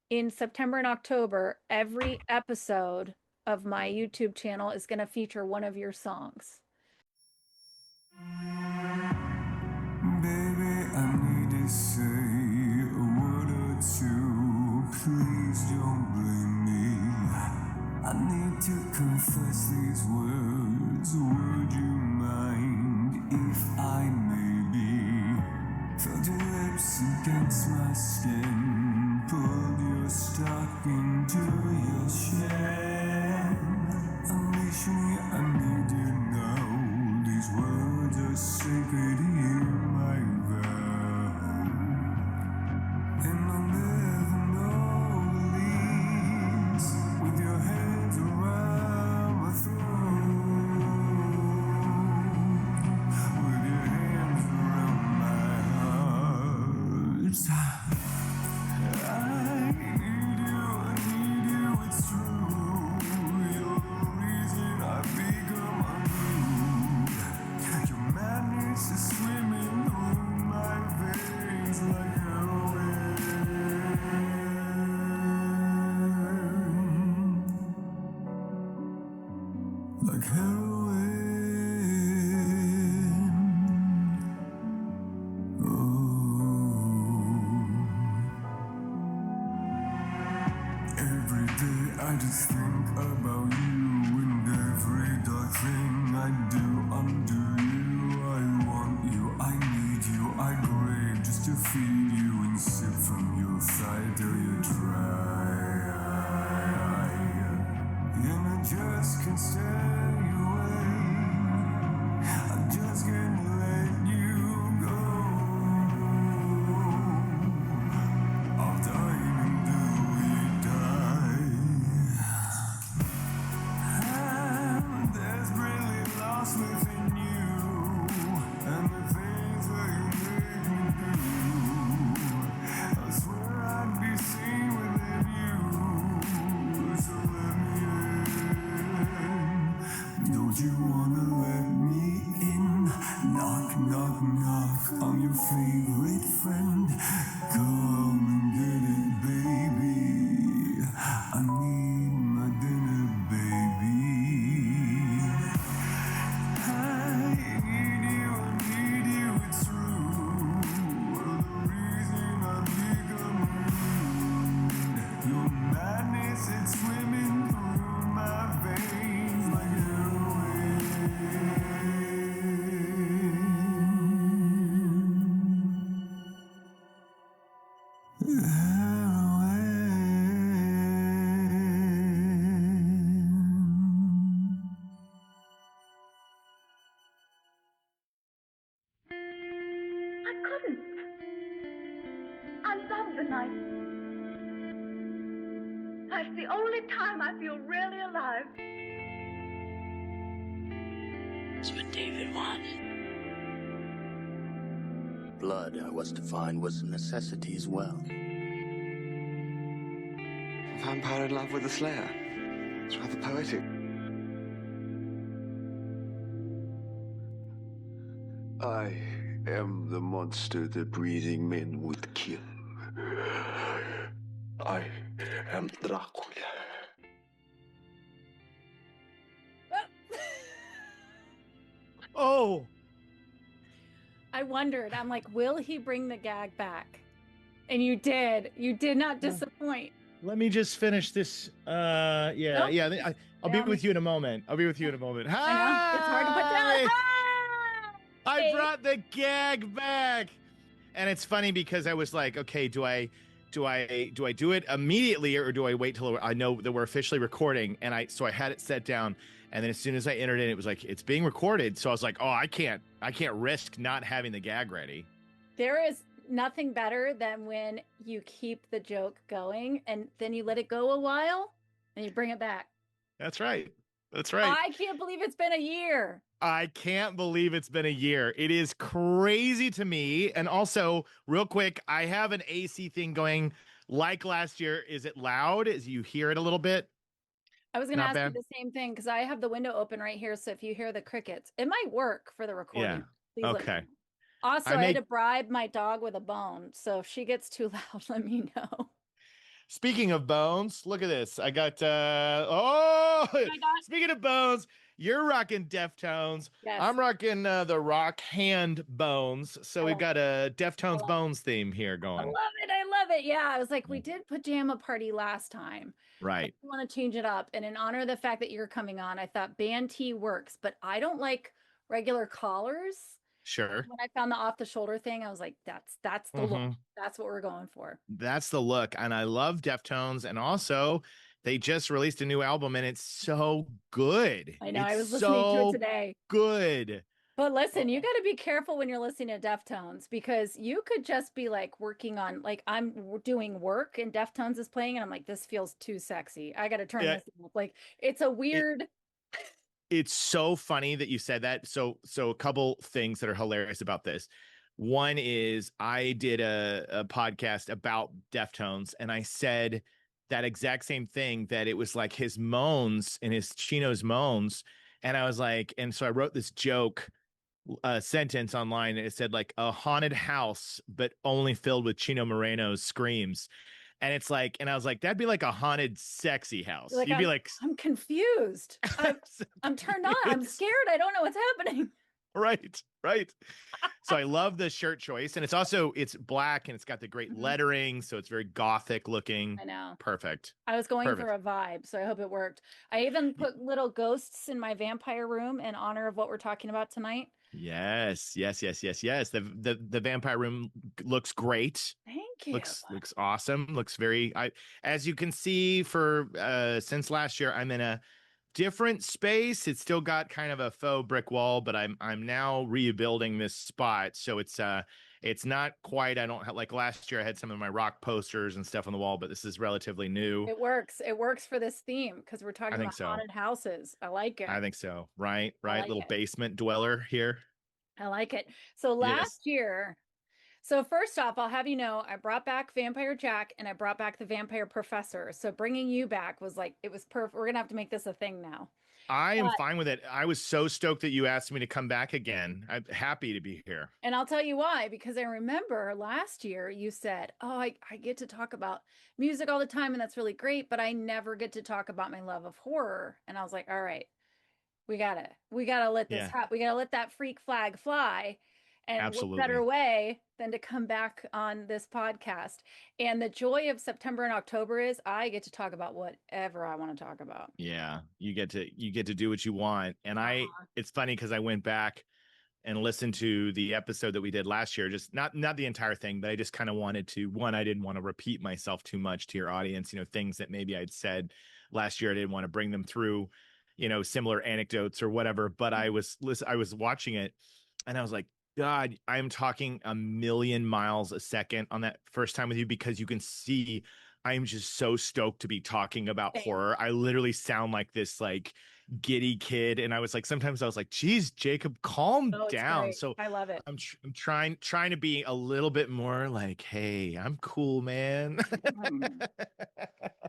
in September and October, every episode of my YouTube channel is going to feature one of your songs. Baby, I need to say a word or two. Please don't blame me. I need to confess these words. Would you mind if I maybe felt your lips against my skin? Pulled your stocking to your shin. Unleash me, I need to know. These words are sacred, hear my vow. And I'll never know the least with your hands around my throat, with your hands around my heart. I need you, it's true. You're the reason I've become unglued. Your madness is swimming through my veins like heroin. Like heroin. Oh. Every day I just think about you, and every dark thing I do undo you. I want you, I need you, I crave just to feed you and sip from your thigh till you're dry. And I just can't stay away. I just can't let you go. I'll die until we die. I'm desperately lost within you, and the things that you make me do. I swear I'd be seen within you, so let me in. Don't you wanna let me in? Knock, knock, knock, I'm your favorite friend. Come and get it, baby. I need my dinner, baby. I need you, it's true. You're the reason I've become rude. Your madness, it's swimming through my veins like heroin. Heroin. I couldn't. I love the night. That's the only time I feel really alive. That's what David wanted. Blood, I was to find, was a necessity as well. A vampire in love with a slayer. It's rather poetic. I am the monster the breathing men would kill. I am Dracula. Oh, I wondered, I'm like, will he bring the gag back? And you did. You did not disappoint. let me just finish this. Nope. I'll be with you in a moment. I'll be with you in a moment. I know. It's hard to put down. I brought the gag back. And it's funny because I was like, okay, do I do it immediately, or do I wait till I know that we're officially recording? And so I had it set down, and then as soon as I entered in, it was like, it's being recorded. So I was like, oh, I can't risk not having the gag ready. There is nothing better than when you keep the joke going and then you let it go a while and you bring it back. That's right. That's right. I can't believe it's been a year. I can't believe it's been a year. It is crazy to me. And also, real quick, I have an AC thing going like last year. Is it loud? As you hear it a little bit? I was going to ask you the same thing because I have the window open right here. So if you hear the crickets, it might work for the recording. Yeah. Okay. Also, I had to bribe my dog with a bone. So if she gets too loud, let me know. Speaking of bones, look at this. I got I got speaking of bones, you're rocking Deftones. yes. I'm rocking the rock hand bones. So I we've love got a I Deftones love bones theme here I going. love it. I love it. Yeah, I was like, we did pajama party last time. I Right. want to change it up. And in honor of the fact that you're coming on, I thought band tee works, but I don't like regular collars. Sure. When I found the off the shoulder thing, I was like, that's the look. hmm That's what we're going for. That's the look. And I love Deftones. And also, they just released a new album and it's so good. I know. I It's was listening to it so today. good. But listen, you got to be careful when you're listening to Deftones because you could just be like working on, like, doing work and Deftones is playing, and I'm like, this feels too sexy. I got to turn Yeah, this off. Like, it's a it, weird. it's so funny that you said that. So a couple things that are hilarious about this. One is I did a podcast about Deftones and I said that exact same thing, that it was like his moans and his Chino's moans. And I was like, and so I wrote this joke sentence online and it said like a haunted house, but only filled with Chino Moreno's screams. And it's like, and I was like, that'd be like a haunted sexy house. Like, You'd be like, I'm confused. I'm turned on. I'm scared. I don't know what's happening. right. So I love the shirt choice. And it's black and it's got the great lettering. So it's very gothic looking. I know. Perfect. I was going Perfect. for a vibe, so I hope it worked. I even put little ghosts in my vampire room in honor of what we're talking about tonight. Yes. The vampire room looks great. Thank you. Looks awesome. Looks very as you can see for since last year, I'm in a different space. It's still got kind of a faux brick wall, but I'm now rebuilding this spot. So it's not quite, I don't have, like last year I had some of my rock posters and stuff on the wall, but this is relatively new. It works. It works for this theme because we're talking I think about so. haunted houses. I like it. I think so. Right. like Little it. basement dweller here. I like it. So last year, so first off, I'll have you know, I brought back Vampire Jack and I brought back the Vampire Professor. So bringing you back was like, it was perfect. We're gonna have to make this a thing now. I am fine with it. I was so stoked that you asked me to come back again. I'm happy to be here. And I'll tell you why, because I remember last year you said, oh, I get to talk about music all the time and that's really great, but I never get to talk about my love of horror. And I was like, all right, we gotta let this happen. We gotta let that freak flag fly. And Absolutely. what better way than to come back on this podcast? And the joy of September and October is I get to talk about whatever I want to talk about. Yeah, you get to do what you want. And it's funny because I went back and listened to the episode that we did last year, just not the entire thing, but I just kind of wanted to, I didn't want to repeat myself too much to your audience, things that maybe I'd said last year. I didn't want to bring them through, similar anecdotes or whatever, but I was watching it and I was like, God, I'm talking a million miles a second on that first time with you because you can see I'm just so stoked to be talking about horror. I literally sound like this like giddy kid, and I was like, sometimes I was like, geez, Jacob, calm down. So I love it. I'm trying to be a little bit more like, hey, I'm cool, man.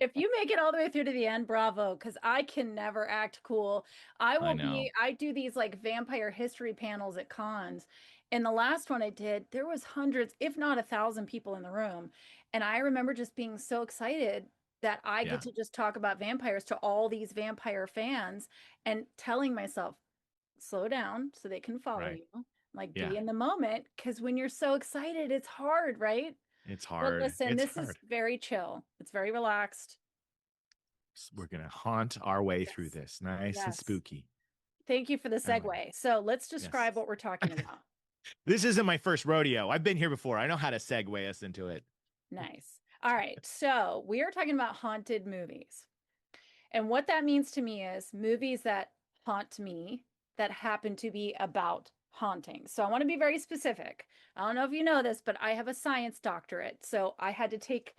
If you make it all the way through to the end, bravo, because I can never act cool. I do these like vampire history panels at cons. And the last one I did, there was hundreds, if not 1,000 people in the room. And I remember just being so excited that I get to just talk about vampires to all these vampire fans and telling myself, slow down so they can follow you. Like be in the moment. Because when you're so excited, it's hard, right? It's hard. But listen, this is very chill. It's very relaxed. We're going to haunt our way through this. Nice and spooky. Thank you for the segue. So let's describe what we're talking about. This isn't my first rodeo. I've been here before. I know how to segue us into it. Nice. All right. So we are talking about haunted movies. And what that means to me is movies that haunt me that happen to be about haunting. So I want to be very specific. I don't know if you know this, but I have a science doctorate. So I had to take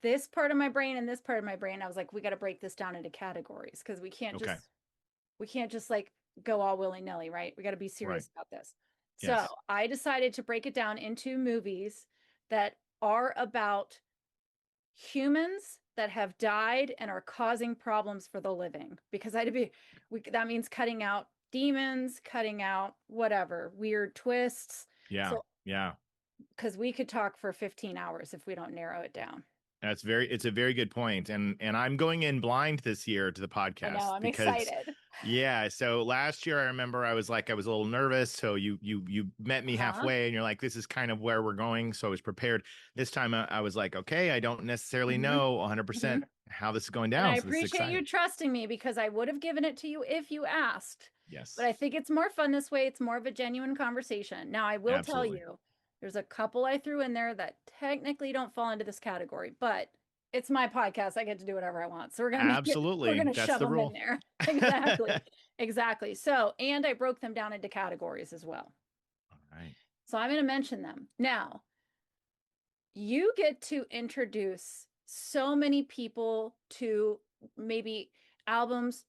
this part of my brain and this part of my brain. I was like, we got to break this down into categories because we can't just like go all willy-nilly, right? We got to be serious about this. So I decided to break it down into movies that are about humans that have died and are causing problems for the living, because that means cutting out demons, cutting out whatever weird twists. Because we could talk for 15 hours if we don't narrow it down. It's a very good point. And I'm going in blind this year to the I know, podcast I'm because excited. yeah, so last year I remember I was like I was a little nervous, so you met me Huh? halfway and you're like this is kind of where we're going, so I was prepared. This time I was like, okay, I don't necessarily Hmm. know Hmm. 100% how this is going And I down, so this is appreciate you exciting. trusting me because I would have given it to you if you asked. But Yes. I think it's more fun this way. It's more of a genuine conversation. Now, I will tell Absolutely. you, there's a couple I threw in there that technically don't fall into this category, but it's my podcast. I get to do whatever I want. So we're gonna make it, we're Absolutely. gonna That's shove the them in rule. there. All Exactly. Exactly. So, and I broke them down into categories as well. right. So I'm gonna mention them. Now, you get to introduce so many people to maybe albums,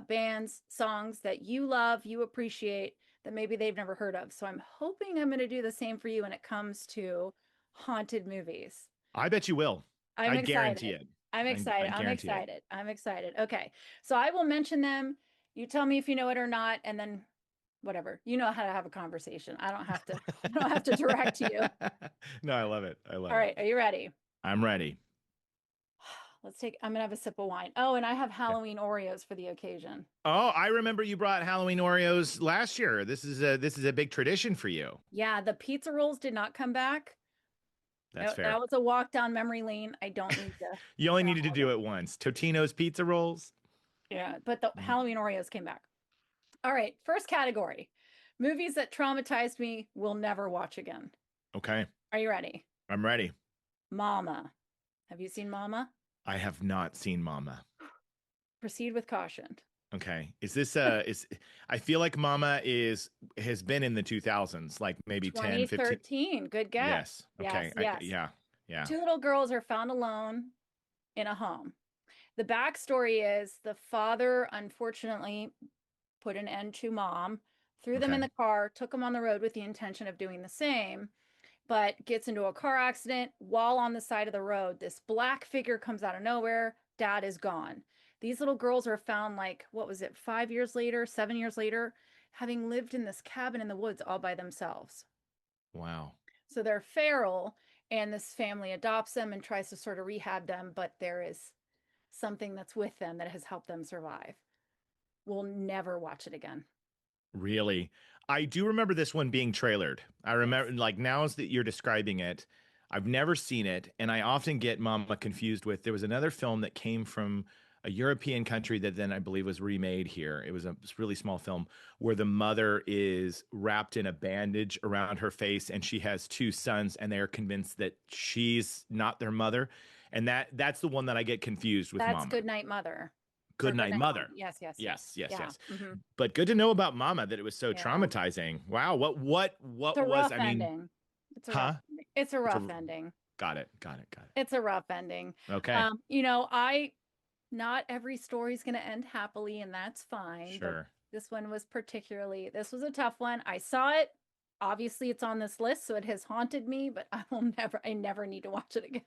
bands, songs that you love, you appreciate, that maybe they've never heard of. So I'm hoping I'm going to do the same for you when it comes to haunted movies. I bet you will. I'm I guarantee excited. it. I'm I excited. I'm guarantee it. excited. I'm excited. Okay. So I will mention them. You tell me if you know it or not, and then whatever. You know how to have a conversation. I don't have to, I don't have to direct you. No, I love it. I All love it. right. Are you ready? I'm ready. I'm gonna have a sip of wine. Oh, and I have Okay. Halloween Oreos for the occasion. Oh, I remember you brought Halloween Oreos last year. This is a big tradition for you. Yeah, the pizza rolls did not come back. That's That fair. was a walk down memory lane. I don't need to You only needed to travel do again. it once. Totino's pizza rolls. Yeah, but the Mm, Halloween Oreos came back. All right, first category. Movies that traumatized me will never watch again. okay, Are you ready? I'm ready. Mama. Have you seen Mama? I have not seen Mama. Proceed with caution. Okay. Is this is I feel like Mama is has been in the 2000s, like maybe 10, 15. 2013. Good guess. Yes. Yes, Okay. yes. Yeah. Yeah. Two little girls are found alone in a home. The backstory is the father unfortunately put an end to mom, threw them in Okay. the car, took them on the road with the intention of doing the same, but gets into a car accident while on the side of the road. This black figure comes out of nowhere. Dad is gone. These little girls are found, like, what was it, 5 years later, 7 years later, having lived in this cabin in the woods all by themselves. Wow. So they're feral, and this family adopts them and tries to sort of rehab them, but there is something that's with them that has helped them survive. We'll never watch it again. Really? I do remember this one being trailered. I remember, Yes. like, now as that you're describing it, I've never seen it, and I often get Mama confused with there was another film that came from a European country that then I believe was remade here. It was a really small film where the mother is wrapped in a bandage around her face, and she has two sons, and they are convinced that she's not their mother, and that's the one that I get confused with That's Mama. Good Night Mother. Or Good Good Night Night Mom. Mother. Yes, yes, Yes, yes. yes, Yeah. yes. Hmm. But good to know about Mama that it was so Yeah. traumatizing. Wow, what It's what a was rough I mean, ending. It's a rough huh? ending. It's a It's rough a ending. got it, got it, got It's a rough ending. it. Okay, I not every story's gonna end happily, and that's fine, but sure. this was a tough one. I saw it. Obviously, it's on this list, so it has haunted me, but I never need to watch it again.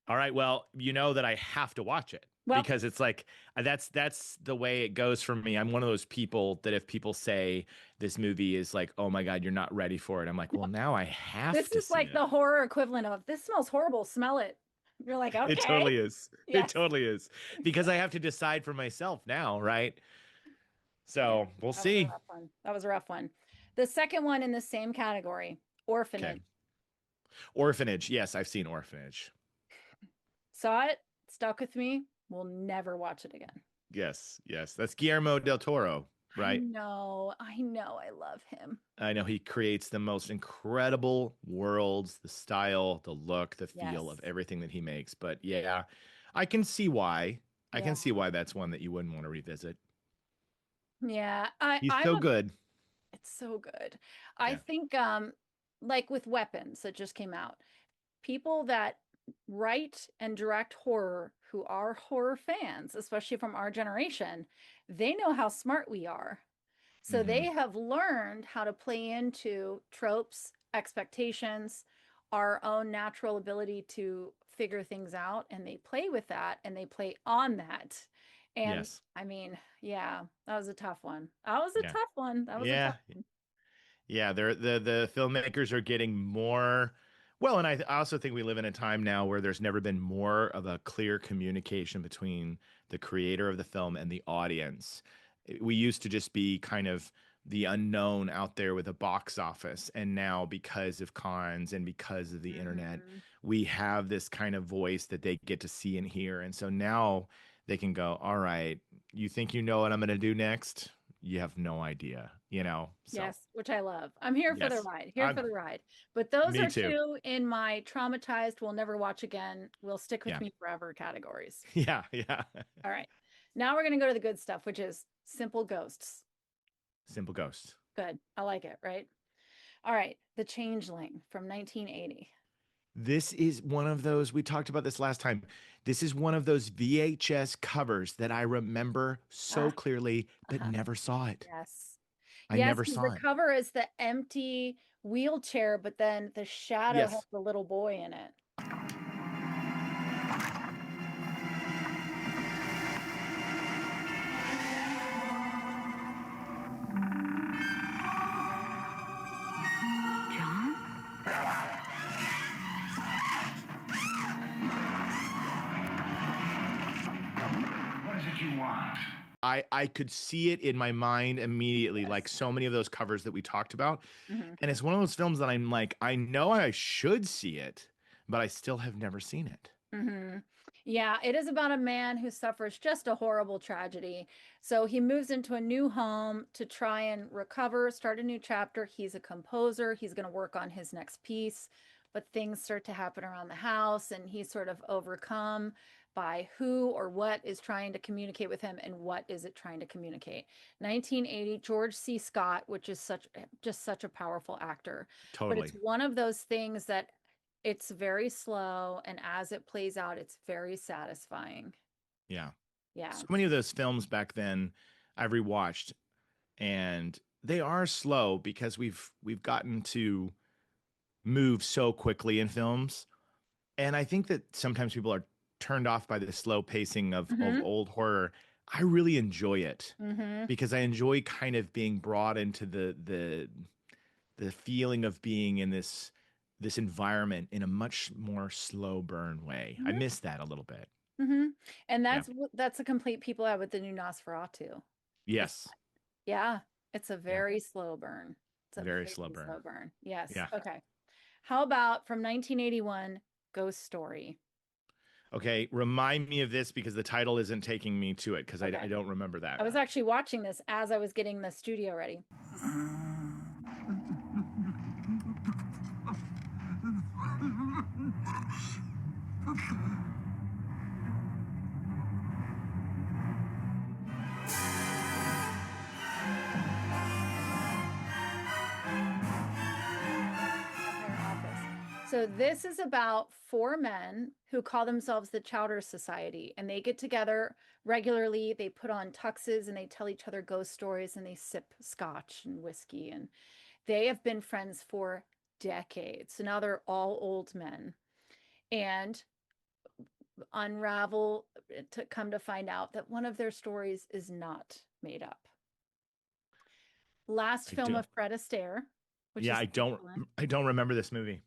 All right, well, you know that I have to watch it Well, because it's like that's the way it goes for me. I'm one of those people that if people say this movie is like, "Oh my God, you're not ready for it," I'm like, "Well, now I have this to is see like it." the horror equivalent of this smells horrible, smell it. You're like, It okay. totally is. It Yes. totally is because I have to decide for myself now, right? Yeah, So we'll that was a see. rough one. That was a rough one. The second one in the same category, Okay. Orphanage. Orphanage. Yes, I've seen Orphanage. Saw it, stuck with me. We'll never watch it again. Yes, yes. That's Guillermo del Toro, I right? know. I know. I love him. I know he creates the most incredible worlds, the style, the look, the feel Yes. of everything that he makes. But yeah, I can see why. I Yeah. can see why that's one that you wouldn't want to revisit. Yeah. He's I'm so a good. It's so good. I Yeah. think like with Weapons that just came out, people that write and direct horror who are horror fans, especially from our generation, they know how smart we are. So they Hmm. have learned how to play into tropes, expectations, our own natural ability to figure things out, and they play with that and they play on that. And Yes. I mean, yeah, that was a tough one. That was a Yeah. tough one. That was a Yeah. tough one. Yeah. They're the filmmakers are getting more Well, and I also think we live in a time now where there's never been more of a clear communication between the creator of the film and the audience. We used to just be kind of the unknown out there with a box office. And now, because of cons and because of the internet, Mhm. we have this kind of voice that they get to see and hear. And so now they can go, all right, you think you know what I'm going to do next? You have no idea, you know? So, Yes, which I love. I'm here for the yes, ride, here I'm, for the ride. But those me are too. two in my traumatized, will never watch again, will stick with Yeah. me forever categories. Yeah. Yeah. All right. Now we're going to go to the good stuff, which is Simple Ghosts. Simple Ghost. Good. I like it, right? All right. The Changeling from 1980. This is one of those, we talked about this last time. This is one of those VHS covers that I remember so Ah, clearly, but uh-huh. never saw it. Yes. I Yes, never because saw the it. cover is the empty wheelchair, but then the shadow has Yes. the little boy in it. John? What is it you want? I could see it in my mind immediately, like Yes. so many of those covers that we talked about. Mhm. And it's one of those films that I'm like, I know I should see it, but I still have never seen it. Hmm. Yeah, it is about a man who suffers just a horrible tragedy. So he moves into a new home to try and recover, start a new chapter. He's a composer. He's going to work on his next piece, but things start to happen around the house, and he's sort of overcome by who or what is trying to communicate with him and what is it trying to communicate. 1980, George C. Scott, which is such a powerful actor. But it's Totally. one of those things that it's very slow, and as it plays out, it's very satisfying. Yeah. Yeah. So many of those films back then I've rewatched, and they are slow because we've gotten to move so quickly in films. And I think that sometimes people are turned off by the slow pacing of Mhm. old horror. I really enjoy it Mhm. because I enjoy kind of being brought into the feeling of being in this environment in a much more slow burn way. I Mhm. miss that a little bit. Mhm. And Yeah. that's a complete people have with the new Nosferatu. Is Yes. yeah, it's a Yeah. very slow burn. It's a Very slow very burn. slow burn. Yes. Yeah. Okay. How about from 1981, Ghost Story? Okay. Remind me of this because the title isn't taking me to it because I Okay. don't remember that. I was actually watching this as I was getting the studio ready. Their office. So this is about four men who call themselves the Chowder Society, and they get together regularly. They put on tuxes and they tell each other ghost stories, and they sip scotch and whiskey, and they have been friends for decades. So now they're all old men, and unravel to come to find out that one of their stories is not made up. Last I film do. of Fred Astaire, which Yeah, is excellent. I don't remember this movie.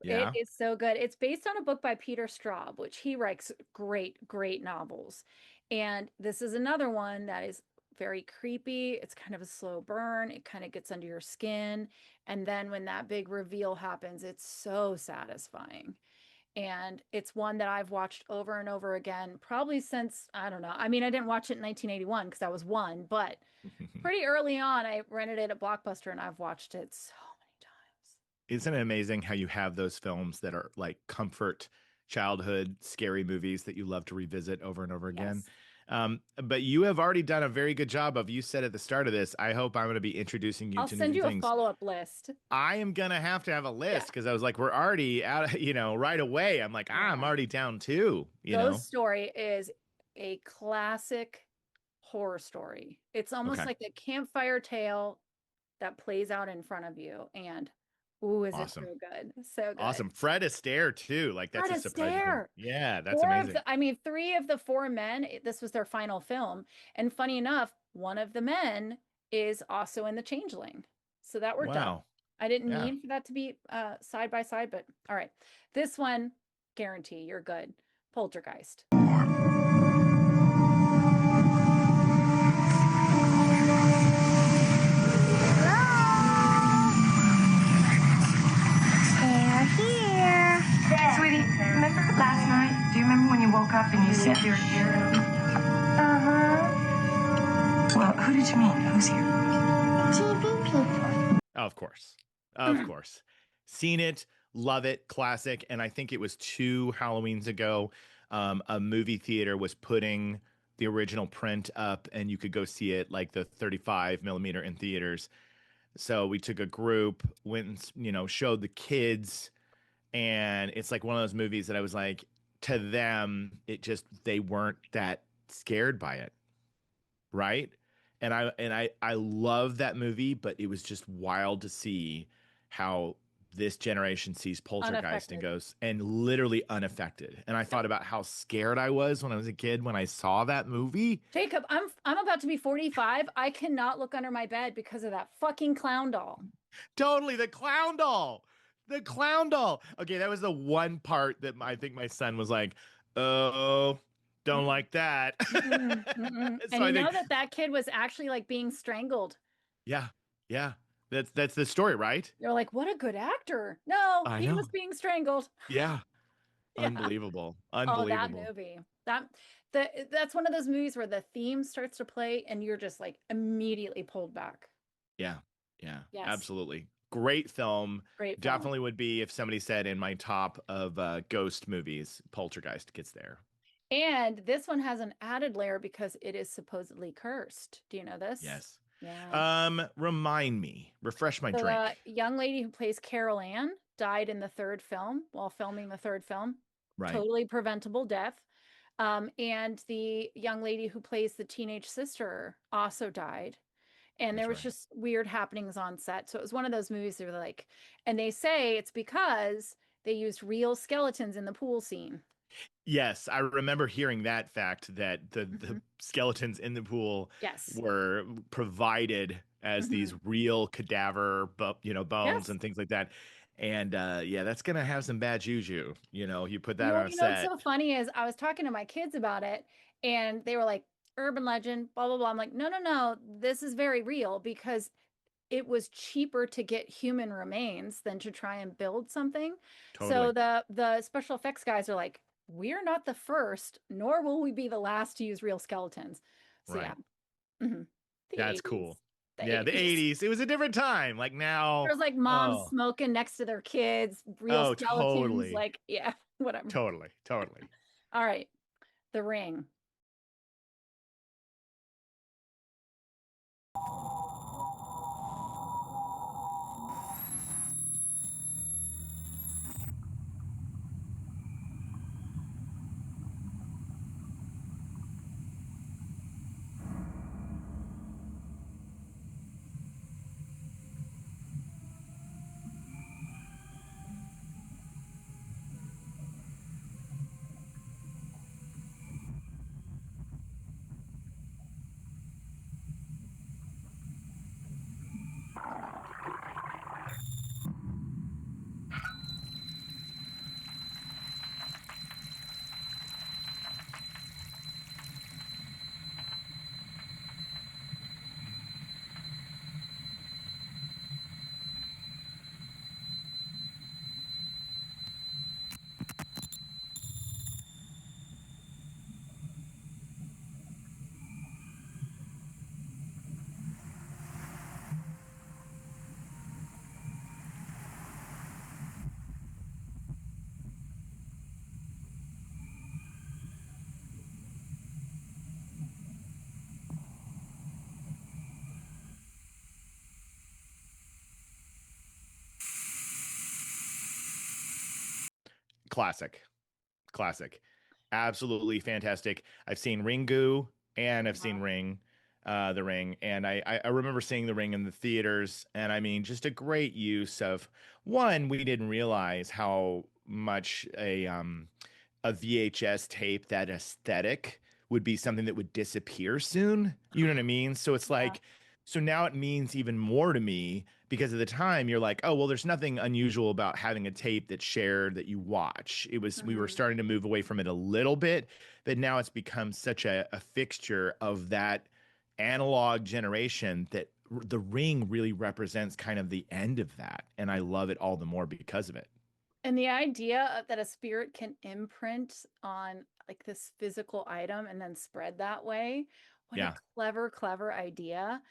It Yeah. is so good. It's based on a book by Peter Straub, which he writes great novels. And this is another one that is very creepy. It's kind of a slow burn. It kind of gets under your skin. And then when that big reveal happens, it's so satisfying. And it's one that I've watched over and over again, probably since, I don't know. I mean, I didn't watch it in 1981 because I was one, but pretty early on, I rented it at Blockbuster and I've watched it so many times. Isn't it amazing how you have those films that are like comfort childhood scary movies that you love to revisit over and over again? Yes. But you have already done a very good job of, you said at the start of this, I hope I'm going to be introducing you I'll to send new you a things. follow-up list. I am going to have a Yeah. list because I was like, we're already out, right away. I'm like, I'm Yeah. already down too, Ghost Story is a classic horror story. It's almost Okay. like a campfire tale that plays out in front of you. And ooh, is it so Awesome. good? So good. Awesome. Fred Astaire too. Like that's Fred a surprising thing. Astaire. Yeah, that's Four of amazing. the, I mean, three of the four men, this was their final film. And funny enough, one of the men is also in The Changeling. So that worked out. Wow. I didn't Yeah. mean for that to be side by side, but all right. This one, guarantee you're good. Poltergeist. They're here. Sweetie, remember last night? Do you remember when you woke up and you said you were here? Well, who did you mean? Who's here? TV people. Oh, of course. Of course. Seen it, love it, classic. And I think it was 2 Halloweens ago. A movie theater was putting the original print up and you could go see it like the 35 millimeter in theaters. So we took a group, went and, showed the kids. And it's like one of those movies that I was like, to them, they weren't that scared by it. Right. And I love that movie, but it was just wild to see how this generation sees Poltergeist and Unaffected. goes and literally unaffected. And I thought about how scared I was when I was a kid when I saw that movie. Jacob, I'm about to be 45. I cannot look under my bed because of that fucking clown doll. Totally, the clown doll. The clown doll. Okay, that was the one part that I think my son was like, "Oh, don't like that." Mm-mm, mm-mm. So And I you know think, that kid was actually like being strangled. yeah, yeah. That's the story, right? You're like, what a good actor. No, I he know. was being strangled. Yeah. Yeah. Unbelievable. Oh, that Unbelievable. movie. That's one of those movies where the theme starts to play and you're just like immediately pulled back. Yeah. Yeah. Yes. Absolutely. Great film. Great film. Definitely would be if somebody said in my top of ghost movies, Poltergeist gets there. And this one has an added layer because it is supposedly cursed. Do you know this? Yes. Yeah. Remind me, refresh my So drink. the young lady who plays Carol Ann died in the 3rd film while filming the 3rd film. Right. Totally preventable death. And the young lady who plays the teenage sister also died. And there was right. just weird happenings on set. So it was one of those movies that were like, and they say it's because they used real skeletons in the pool scene. Yes, I remember hearing that fact that the skeletons in the pool Yes. were provided as these real cadaver, bones Yes. and things like that. And yeah, that's gonna have some bad juju. You put that on a You know what's set. so funny is I was talking to my kids about it, and they were like, "Urban legend, blah blah blah." I'm like, no, this is very real because it was cheaper to get human remains than to try and build something. So Totally. the special effects guys are like, "We're not the first, nor will we be the last to use real skeletons." So Right. yeah, the That's 80s. cool. The Yeah, the 80s. 80s. It was a different time. Like now. There was like moms Oh. smoking next to their kids, real Oh, skeletons. totally. Like, yeah, whatever. Totally. All right, The Ring. Classic. Absolutely fantastic. I've seen Ringu and I've seen The Ring, and I remember seeing The Ring in the theaters, and I mean, just a great use of one. We didn't realize how much a VHS tape, that aesthetic would be something that would disappear soon. You know what I mean? So it's like So now it means even more to me because at the time you're like, oh, well, there's nothing unusual about having a tape that's shared that you watch. We were Mhm. starting to move away from it a little bit, but now it's become such a fixture of that analog generation that the Ring really represents kind of the end of that. And I love it all the more because of it. And the idea that a spirit can imprint on like this physical item and then spread that way, what a Yeah. clever, clever idea.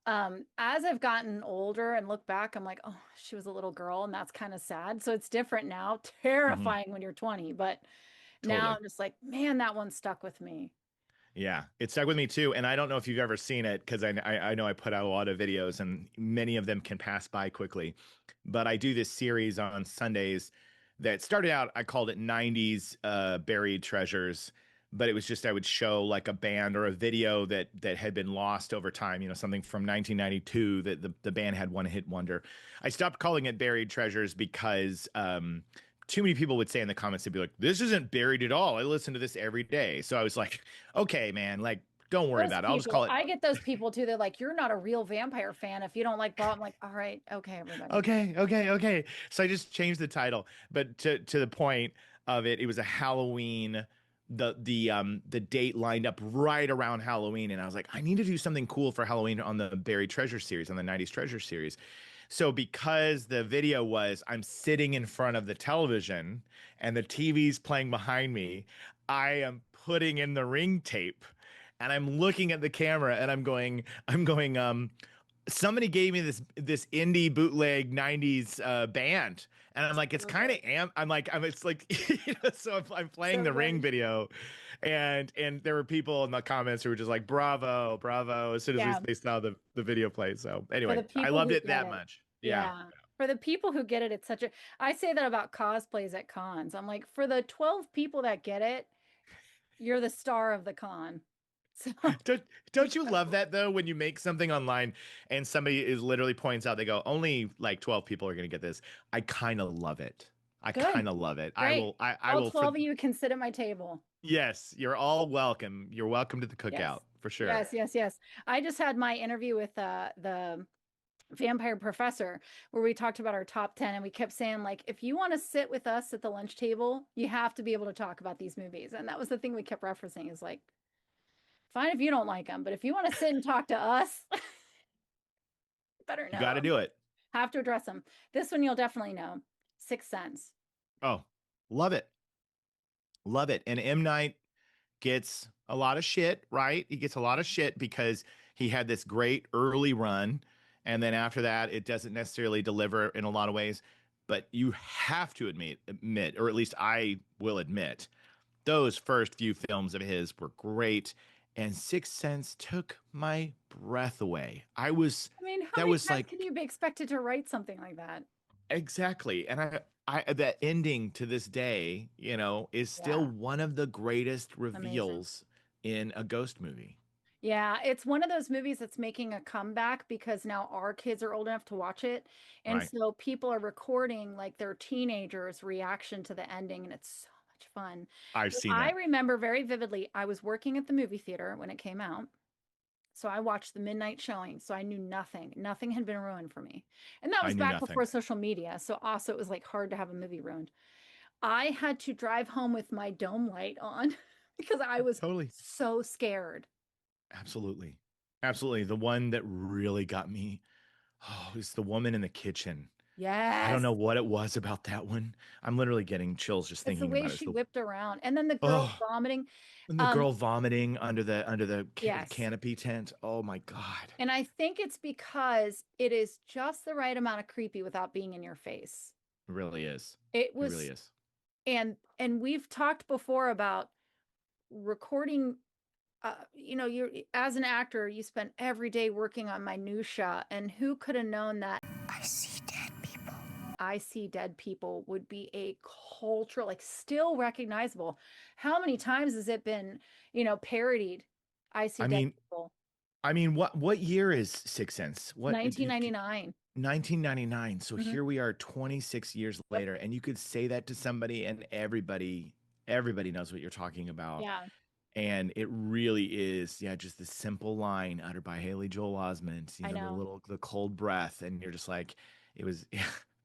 As I've gotten older and look back, I'm like, oh, she was a little girl, and that's kind of sad. So it's different now, Hmm. terrifying when you're 20, but now Totally. I'm just like, man, that one stuck with me. Yeah, it stuck with me too. And I don't know if you've ever seen it because I know I put out a lot of videos and many of them can pass by quickly. But I do this series on Sundays that started out, I called it 90s buried treasures. But it was just I would show like a band or a video that had been lost over time, something from 1992 that the band had one hit wonder. I stopped calling it buried treasures because too many people would say in the comments, they'd be like, this isn't buried at all. I listen to this every day. So I was like, okay, man, like, don't worry Those about it. I'll just call people, it. I get those people too. They're like, you're not a real vampire fan if you don't like Bob. I'm like, all right, okay, everybody. Okay. So I just changed the title, but to the point of it, it was a Halloween. The date lined up right around Halloween, and I was like, I need to do something cool for Halloween on the Buried Treasure series, on the 90s Treasure series. So because the video was I'm sitting in front of the television and the TV's playing behind me, I am putting in the Ring tape and I'm looking at the camera and I'm going, somebody gave me this indie bootleg 90s band. And I'm like, it's So kind good. of I'm like, it's like, so I'm playing So the Ring good. video, and there were people in the comments who were just like, bravo, bravo, as soon as Yeah. they saw the video play. So For anyway, the I people loved who it get that it. much. Yeah. Yeah. For the people who get it, it's such a, I say that about cosplays at cons. I'm like, for the 12 people that get it, you're the star of the con. So Don't don't you love that though when you make something online and somebody is literally points out they go only like 12 people are going to get this. I kind of love it. I good. kind of love it. Great. I All will for 12 of you can sit at my table. yes, you're all welcome. You're welcome to the Yes. cookout for sure. Yes, yes, yes. I just had my interview with the vampire professor where we talked about our top 10 and we kept saying like if you want to sit with us at the lunch table, you have to be able to talk about these movies. And that was the thing we kept referencing is like fine if you don't like them, but if you want to sit and talk to us, better You know got to them. do it. Have to address them. This one you'll definitely know. Sixth Sense. Oh, love it. Love it. And M Night gets a lot of shit, right? He gets a lot of shit because he had this great early run. And then after that, it doesn't necessarily deliver in a lot of ways. But you have to admit, or at least I will admit, those first few films of his were great. And Sixth Sense took my breath away. I mean, how That many was times can like, you be expected to write something like that? exactly. And that ending to this day, is still Yeah, one of the greatest amazing. reveals in a ghost movie. Yeah, it's one of those movies that's making a comeback because now our kids are old enough to watch it. And Right. so people are recording like their teenagers' reaction to the ending, and it's so much fun. I've But seen I that. remember very vividly, I was working at the movie theater when it came out. So I watched the midnight showing. So I knew nothing. Nothing had been ruined for me. And that I was knew back nothing. before social media. So also it was like hard to have a movie ruined. I had to drive home with my dome light on because I was Totally. so scared. Absolutely. Absolutely. The one that really got me, oh, is the woman in the kitchen. I don't Yes. know what it was about that one. I'm literally getting chills just It's the thinking way about it. It's she the whipped around. And then the girl oh, vomiting. and the Um, girl vomiting under the yes. canopy tent. Oh my God. And I think it's because it is just the right amount of creepy without being in your face. It really is. It It really was is. and we've talked before about recording you're as an actor, you spend every day working on minutia, and who could have known that I see dead people. I See Dead People would be a cultural, like still recognizable. How many times has it been, parodied? I See I Dead mean, People. what year is Sixth Sense? What 1999. 1999. So Mhm. here we are 26 years Yep. later, and you could say that to somebody, and everybody knows what you're talking about. Yeah. And it really is, yeah, just the simple line uttered by Haley Joel Osment, I know. the cold breath, and you're just like, it was,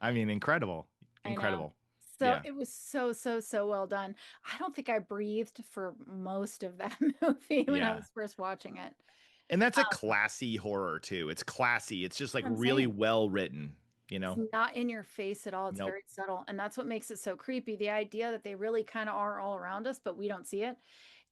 I mean, incredible, I know. incredible. So Yeah, it was so, so, so well done. I don't think I breathed for most of that movie when I yeah. was first watching it. And that's a Um, classy horror too. It's classy. It's just that's like what I'm really saying. well written, you It's know? not in your face at all. It's Nope. very subtle. And that's what makes it so creepy. The idea that they really kind of are all around us, but we don't see it.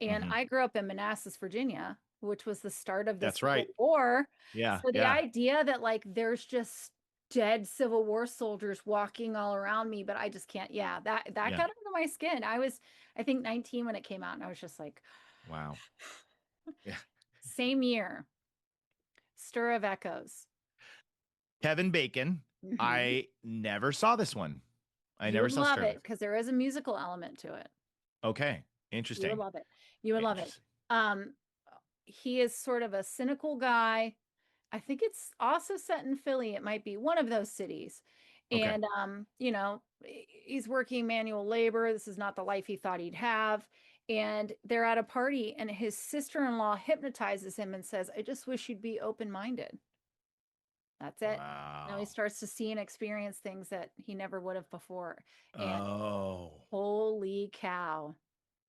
And Hmm. I grew up in Manassas, Virginia, which was the start of the That's Civil right. War. Yeah, So the yeah, idea that like there's just dead Civil War soldiers walking all around me, but I just can't. Yeah, that yeah. got under my skin. I was, I think, 19 when it came out, and I was just like, Wow. Yeah. same year, Stir of Echoes. Kevin Bacon. Mhm. I never saw this one. I You never would saw love it Sterling. because there is a musical element to it. Okay. You would Interesting. love it. You would love it. Interesting. Um, he is sort of a cynical guy. I think it's also set in Philly. It might be one of those cities. Okay. And he's working manual labor. This is not the life he thought he'd have. And they're at a party, and his sister-in-law hypnotizes him and says, I just wish you'd be open-minded. That's it. Now he Wow. starts to see and experience things that he never would have before. And Oh. holy cow.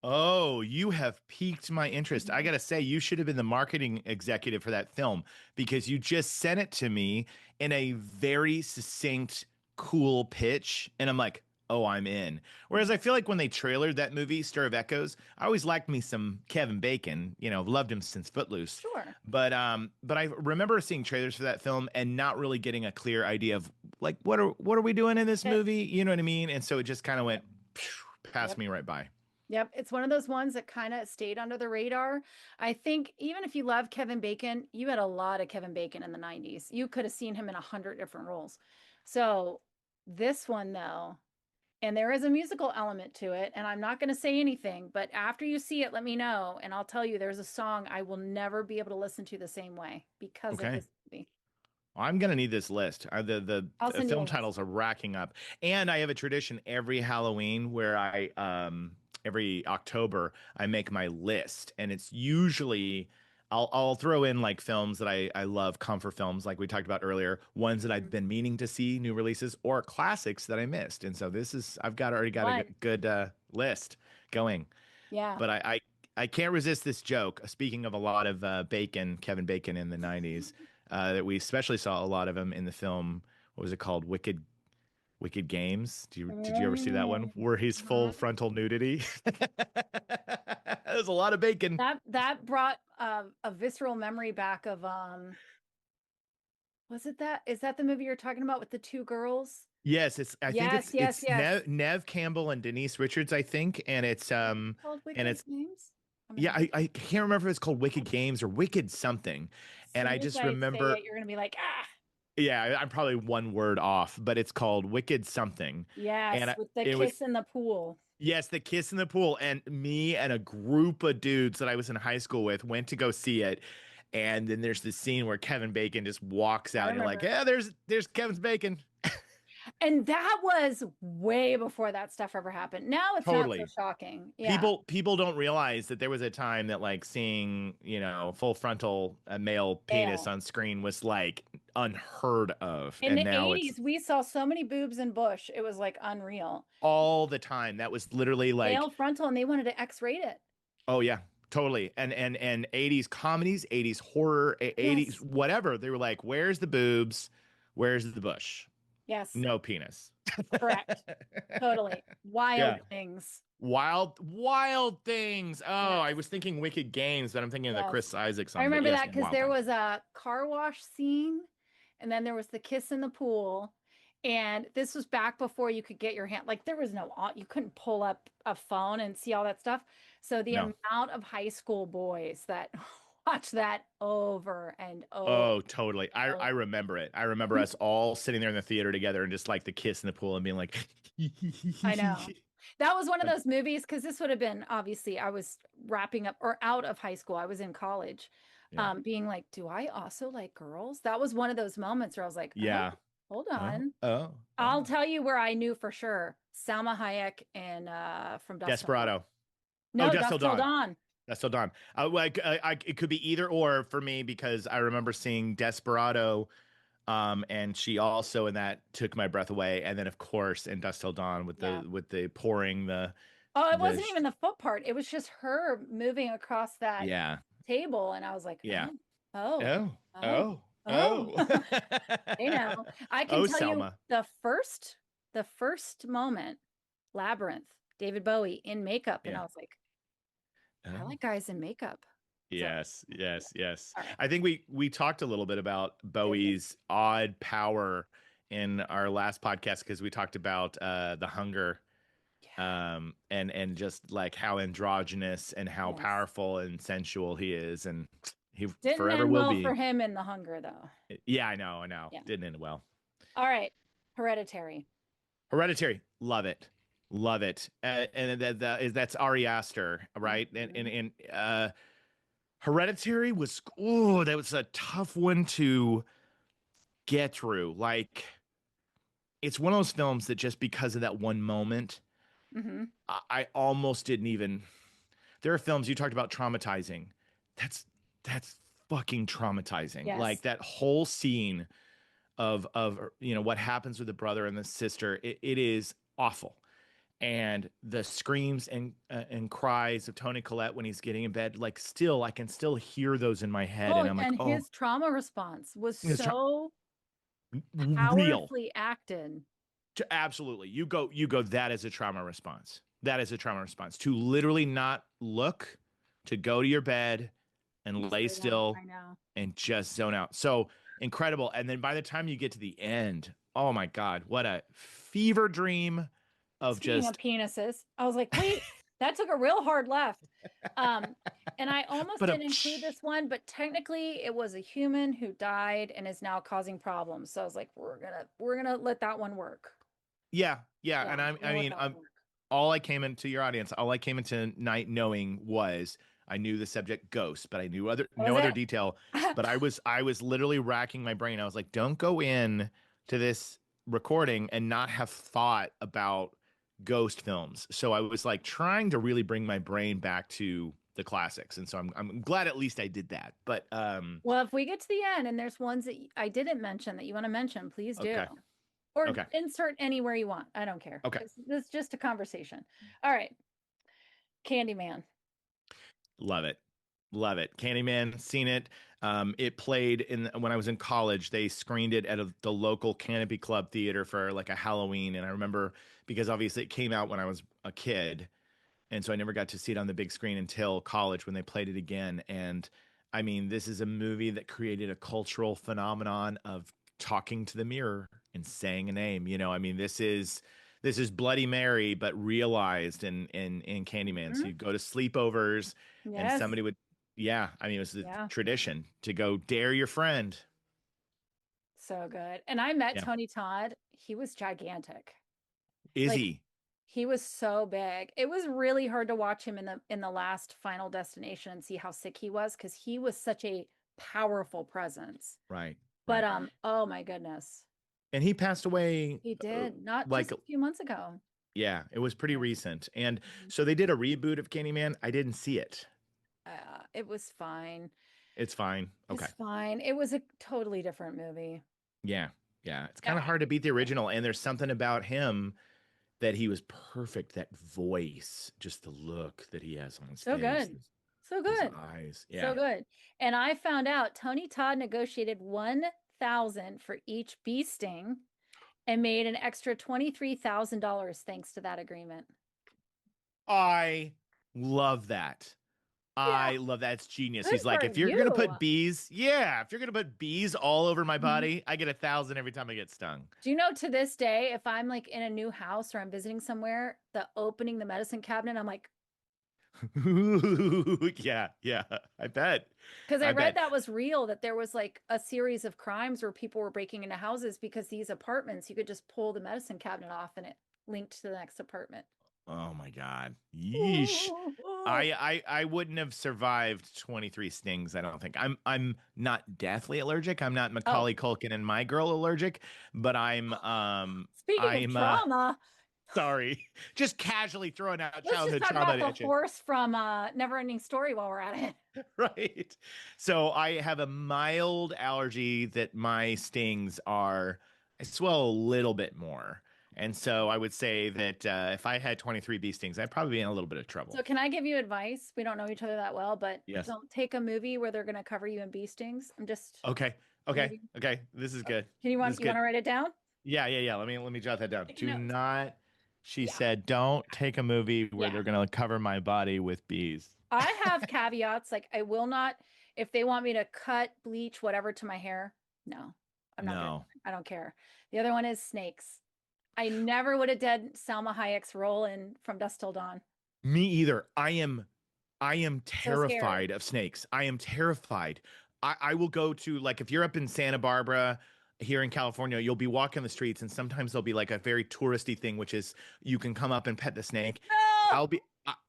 Oh, you have piqued my interest. I Mhm. gotta say, you should have been the marketing executive for that film because you just sent it to me in a very succinct, cool pitch. And I'm like, oh, I'm in. Whereas I feel like when they trailered that movie, Stir of Echoes, I always liked me some Kevin Bacon, loved him since Footloose. Sure. But I remember seeing trailers for that film and not really getting a clear idea of like what are we doing in this It, movie? You know what I mean? And so it just kind of went yep. past Yep. me right by. Yep, it's one of those ones that kind of stayed under the radar. I think even if you love Kevin Bacon, you had a lot of Kevin Bacon in the 90s. You could have seen him in 100 different roles. So this one though, and there is a musical element to it, and I'm not going to say anything, but after you see it, let me know, and I'll tell you there's a song I will never be able to listen to the same way because of Okay. this movie. I'm gonna need this list. I'll The send you a film list. titles are racking up, and I have a tradition every Halloween where I every October I make my list, and it's usually I'll throw in like films that I love, comfort films like we talked about earlier, ones that I've Mhm. been meaning to see, new releases, or classics that I missed. And so this is I've got already got a Fun. good list going. Yeah. But I can't resist this joke. Speaking of a lot of Kevin Bacon in the 90s, that we especially saw a lot of him in the film. What was it called? Wicked Games. Did you ever see that one Mhm. where he's full frontal nudity? There's a lot of bacon. That brought a visceral memory back of was it that? Is that the movie you're talking about with the two girls? Yes, I think Yes, yes, it's yes. Nev Campbell and Denise Richards, I think, Is it called and Wicked it's Games? I'm yeah, gonna look. I can't remember if it's called Wicked Games or Wicked something. As And I soon as just I say it, remember you're gonna be like, ah, Yeah, I'm probably one word off, but it's called Wicked Something. And yes, with the it was, kiss in the pool. yes, the kiss in the pool. And me and a group of dudes that I was in high school with went to go see it. And then there's this scene where Kevin Bacon just walks I out and you're like, remember. yeah, there's Kevin's Bacon. And that was way before that stuff ever happened. Now it's not so Totally. shocking. Yeah. People don't realize that there was a time that like seeing, full frontal male penis Fail. on screen was like unheard of. In And the now it's 80s, we saw so many boobs and bush. It was like unreal. all the time. That was literally like Male frontal, and they wanted to X-rate it. oh yeah, totally. And 80s comedies, 80s horror, 80s Yes. whatever. They were like, "Where's the boobs? Where's the bush? Yes. No penis." Correct. Totally. Wild Yeah. things. Wild things. Oh, I Yes. was thinking Wicked Games, but I'm thinking of the Yes. Chris Isaac I song. But remember yes, that because Wild there Things. was a car wash scene, and then there was the kiss in the pool. And this was back before you could get your hand, like there was no, you couldn't pull up a phone and see all that stuff. So the No. amount of high school boys that watch that over and over. Oh, totally. I remember it. I remember us all sitting there in the theater together and just like the kiss in the pool and being like, I know. That was one of but those movies because this would have been obviously I was wrapping up or out of high school. I was in college. yeah. Being like, do I also like girls? That was one of those moments where I was like, oh, Yeah. hold Oh, on. oh, I'll oh. tell you where I knew for sure. Salma Hayek and from Dust Till Dawn. Desperado. Oh, No, Dust Till Dust Till Dawn. Dawn. That's Till Dawn. It could be either or for me because I remember seeing Desperado, and she also in that took my breath away. And then of course in Dust Till Dawn with Yeah. the pouring Oh, it the wasn't even the foot part. It was just her moving across that yeah table, and I was like, yeah oh, oh oh, oh oh. oh Hey now, I can oh tell you Selma the first moment, Labyrinth, David Bowie in makeup, and yeah I was like, I oh like guys in makeup. So, yes yes. all right. I think we talked a little bit about Did we? Bowie's odd power in our last podcast because we talked about the hunger, Yeah. and just like how androgynous and how Yes. powerful and sensual he is, and he Didn't forever end will well for be. him in the hunger, though. Yeah, I know, Yeah. didn't end well. All right. Hereditary. Hereditary, love it. And that's Ari Aster, right? Mhm. And Hereditary was, oh, that was a tough one to get through. Like, it's one of those films that just because of that one moment, Mhm. I almost didn't even. There are films you talked about traumatizing. That's that's fucking traumatizing. Like Yes. that whole scene of what happens with the brother and the sister. It is awful, and the screams and cries of Tony Collette when he's getting in bed. Like still, I can still hear those in my head, and Oh, I'm like, and oh, his trauma response was it's so real. powerfully acted. Absolutely, you go. That is a trauma response. That is a trauma response to literally not look, to go to your bed and lay Stay down. still I know. and just zone out. So incredible. And then by the time you get to the end, oh my God, what a fever dream of Speaking of just, penises, I was like, wait, that took a real hard left. Um, and I almost but a, didn't include this one, but technically it was a human who died and is now causing problems. So I was like, we're gonna let that one work. yeah, yeah. Yeah, And we're I gonna let mean, that one work. all I came into your audience, all I came into night knowing was I knew the subject ghost, but I knew That no other was detail. it. But I was literally racking my brain. I was like, don't go in to this recording and not have thought about ghost films. So I was like trying to really bring my brain back to the classics. And so I'm glad at least I did that. But Well, if we get to the end and there's ones that I didn't mention that you want to mention, please do. okay. Or Okay. insert anywhere you want. I don't care. Okay. This is just a conversation. All right. Candyman. Love it. Love it. Candyman, seen it. It played when I was in college. They screened it at the local Canopy Club theater for like a Halloween, and I remember because obviously it came out when I was a kid, and so I never got to see it on the big screen until college when they played it again. And I mean, this is a movie that created a cultural phenomenon of talking to the mirror and saying a name. I mean, this is Bloody Mary, but realized in Candyman. So Mhm. you go to sleepovers, and Yes. somebody would, yeah. I mean, it was the Yeah. tradition to go dare your friend. So good. And I met Yeah, Tony Todd. He was gigantic. is Like he he was so big. It was really hard to watch him in the last Final Destination and see how sick he was because he was such a powerful presence. right? But Right. oh my goodness. And he passed away, He did. Not like, just a few months ago. yeah, it was pretty Yeah. recent. And Mhm. so they did a reboot of Candyman. I didn't see it. It was fine. It's fine. Okay. It's fine. It was a totally different movie. Yeah. Yeah. It's kind of Yeah. hard to beat the original. And there's something about him that he was perfect. That voice, just the look that he has on his So face, good. So his good. eyes. So Yeah. good. And I found out Tony Todd negotiated 1,000 for each bee sting and made an extra $23,000 thanks to that agreement. I love that. Yeah, I love that. It's genius. good He's like, for if you're gonna you. put bees, yeah, if you're gonna put bees all over my Mhm. body, I get 1,000 every time I get stung. Do you know to this day, if I'm like in a new house or I'm visiting somewhere, the opening the medicine cabinet, I'm like, Yeah, yeah. I bet. because I I read bet. that was real, that there was like a series of crimes where people were breaking into houses because these apartments, you could just pull the medicine cabinet off and it linked to the next apartment. Oh my God. Yeesh. Ooh, ooh. I wouldn't have survived 23 stings, I don't think. I'm not deathly allergic. I'm not Oh, Macaulay Culkin and My Girl allergic, but I'm speaking of I'm trauma. Sorry. Just casually throwing out Let's just childhood talk trauma about the at you. horse from Neverending Story while we're at it. Right. So I have a mild allergy that my stings are, I swell a little bit more. And so I would say that if I had 23 bee stings, I'd probably be in a little bit of trouble. So can I give you advice? We don't know each other that well, but Yes. don't take a movie where they're going to cover you in bee stings. I'm just Okay. Okay. maybe. Okay. This is good. Can you This is want good. to write it down? Yeah. Let me jot that down. Take Do notes. not, she Yeah. said, don't take a movie where Yeah. they're going to cover my body with bees. I have caveats like I will not if they want me to cut, bleach, whatever to my hair. No, I'm not gonna. No. I don't care. The other one is snakes. I never would have done Salma Hayek's role in From Dusk Till Dawn. Me either. I am So scary. terrified of snakes. I am terrified. I will go to, like, if you're up in Santa Barbara here in California, you'll be walking the streets and sometimes there'll be like a very touristy thing, which is you can come up and pet the snake. No!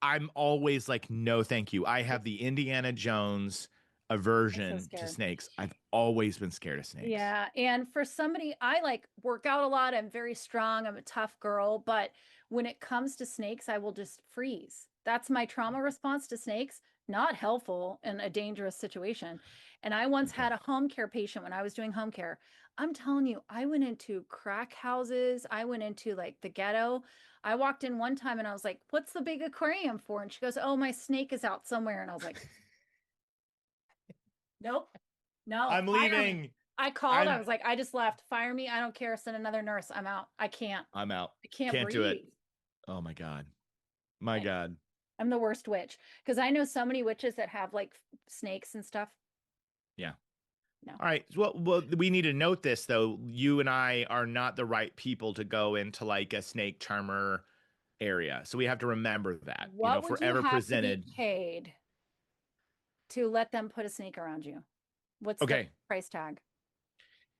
I'm always like, no, thank you. I have the Indiana Jones aversion to scared. snakes. I've always been scared of snakes. Yeah, and for somebody, I like work out a lot. I'm very strong. I'm a tough girl, but when it comes to snakes, I will just freeze. That's my trauma response to snakes. Not helpful in a dangerous situation. And I once Okay. had a home care patient when I was doing home care. I'm telling you, I went into crack houses. I went into like the ghetto. I walked in one time and I was like, "What's the big aquarium for?" And she goes, "Oh, my snake is out somewhere." And I was like, "Nope. No, I'm fire me." leaving. I called. I I'm was like, "I just left. Fire me. I don't care. Send another nurse. I'm out. I can't. I'm out. I can't Can't do it. breathe." Oh my God. My I- God. I'm the worst witch because I know so many witches that have like snakes and stuff. Yeah. No. All right. Well, we need to note this though. You and I are not the right people to go into like a snake charmer area. So we have to remember that. What If would we're you ever have presented. to be paid to let them put a snake around you? What's the Okay. price tag?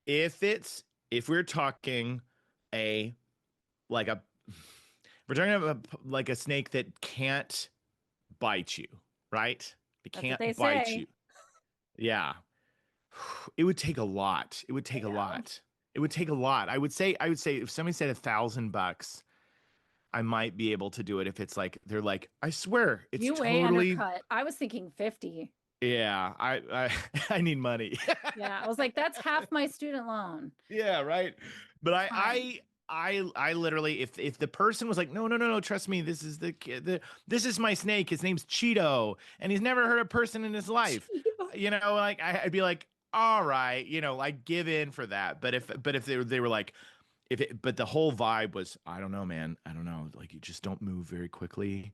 If we're talking a like a we're talking about like a snake that can't bite you, right? It That's what can't they bite say. you. Yeah. It would take a lot. It would take a know. lot. It would take a lot. I would say if somebody said $1,000, I might be able to do it if it's like they're like, I swear, it's You way totally undercut. I was thinking 50. yeah. I I need money. Yeah, I was like, that's half my student loan. Yeah, right. But Fine. I literally, if the person was like, no, trust me, this is this is my snake. His name's Cheeto, and he's never hurt a person in his life. Like I'd be like, all right, like give in for that. But if they were like, but the whole vibe was, I don't know, man, I don't know, like you just don't move very quickly.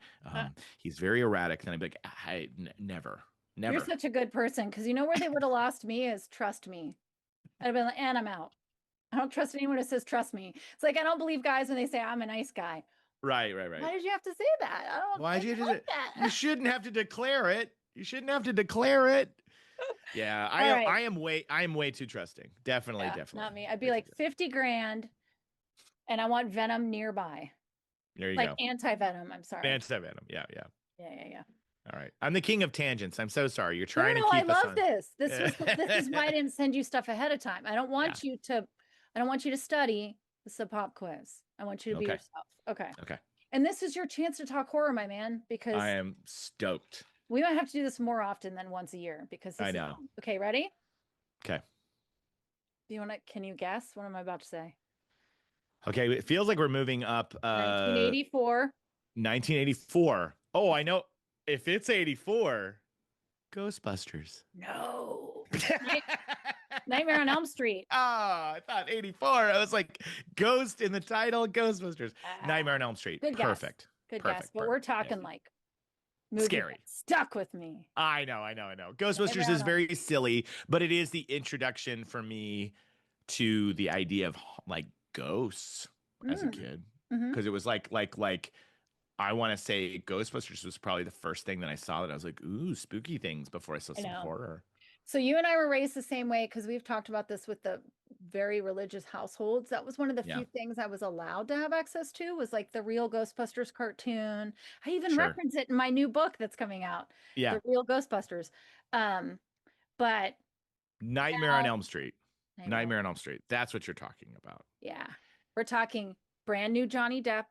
He's very erratic. Then I'd be like, never. You're such a good person because you know where they would have lost me is trust me. I'd have been like, and I'm out. I don't trust anyone who says trust me. It's like I don't believe guys when they say I'm a nice guy. Right. Why did you have to say that? I don't. Why'd I you don't do like that? that. You shouldn't have to declare it. You shouldn't have to declare it. Yeah, All right. I am way too trusting. Definitely. Not me. I'd be Way like too 50 grand, and I want venom nearby, there you like go. anti-venom. I'm sorry. Anti-venom. Yeah. Yeah. All right. I'm the king of tangents. I'm so sorry. You're No, trying no, to I keep us love on. this. This is why I didn't send you stuff ahead of time. I don't want you to study. This is a pop quiz. I want you to be Okay. yourself. Okay. Okay. And this is your chance to talk horror, my man, because I am stoked. we might have to do this more often than once a year because I this know. Okay, ready? Okay. Can you guess what am I about to say? Okay. It feels like we're moving up 1984. 1984. Oh, I know. If it's 84, Ghostbusters. No. Nightmare on Elm Street. Oh, I thought 84. I was like, Ghost in the title, Ghostbusters. Nightmare on Elm Street. Good guess. Perfect. Good Perfect. guess. But we're talking like movie scary. that stuck with me. I know. Ghostbusters is very silly, but it is the introduction for me to the idea of like ghosts as a kid. Because it was like I want to say Ghostbusters was probably the first thing that I saw that I was like, ooh, spooky things before I saw some horror. So you and I were raised the same way because we've talked about this with the very religious households. That was one of the few things I was allowed to have access to was like the real Ghostbusters cartoon. I even reference it in my new book that's coming out. Yeah. The real Ghostbusters. But Nightmare on Elm Street. Nightmare on Elm Street. That's what you're talking about. Yeah. We're talking brand new Johnny Depp,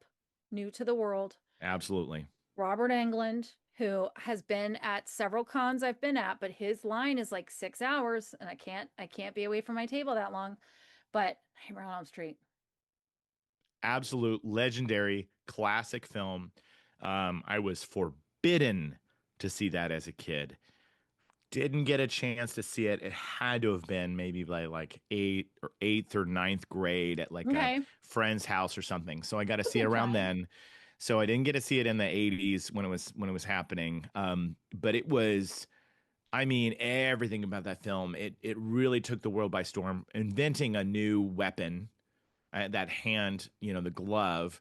new to the world. Absolutely. Robert Englund, who has been at several cons I've been at, but his line is like 6 hours, and I can't be away from my table that long. But Nightmare on Elm Street. Absolute legendary classic film. I was forbidden to see that as a kid. Didn't get a chance to see it. It had to have been maybe by like eighth or ninth grade at like a Okay. friend's house or something. So I got to It's a see it good around time. then. So I didn't get to see it in the 80s when it was happening. But it was, I mean, everything about that film. It really took the world by storm, inventing a new weapon, that hand, the glove.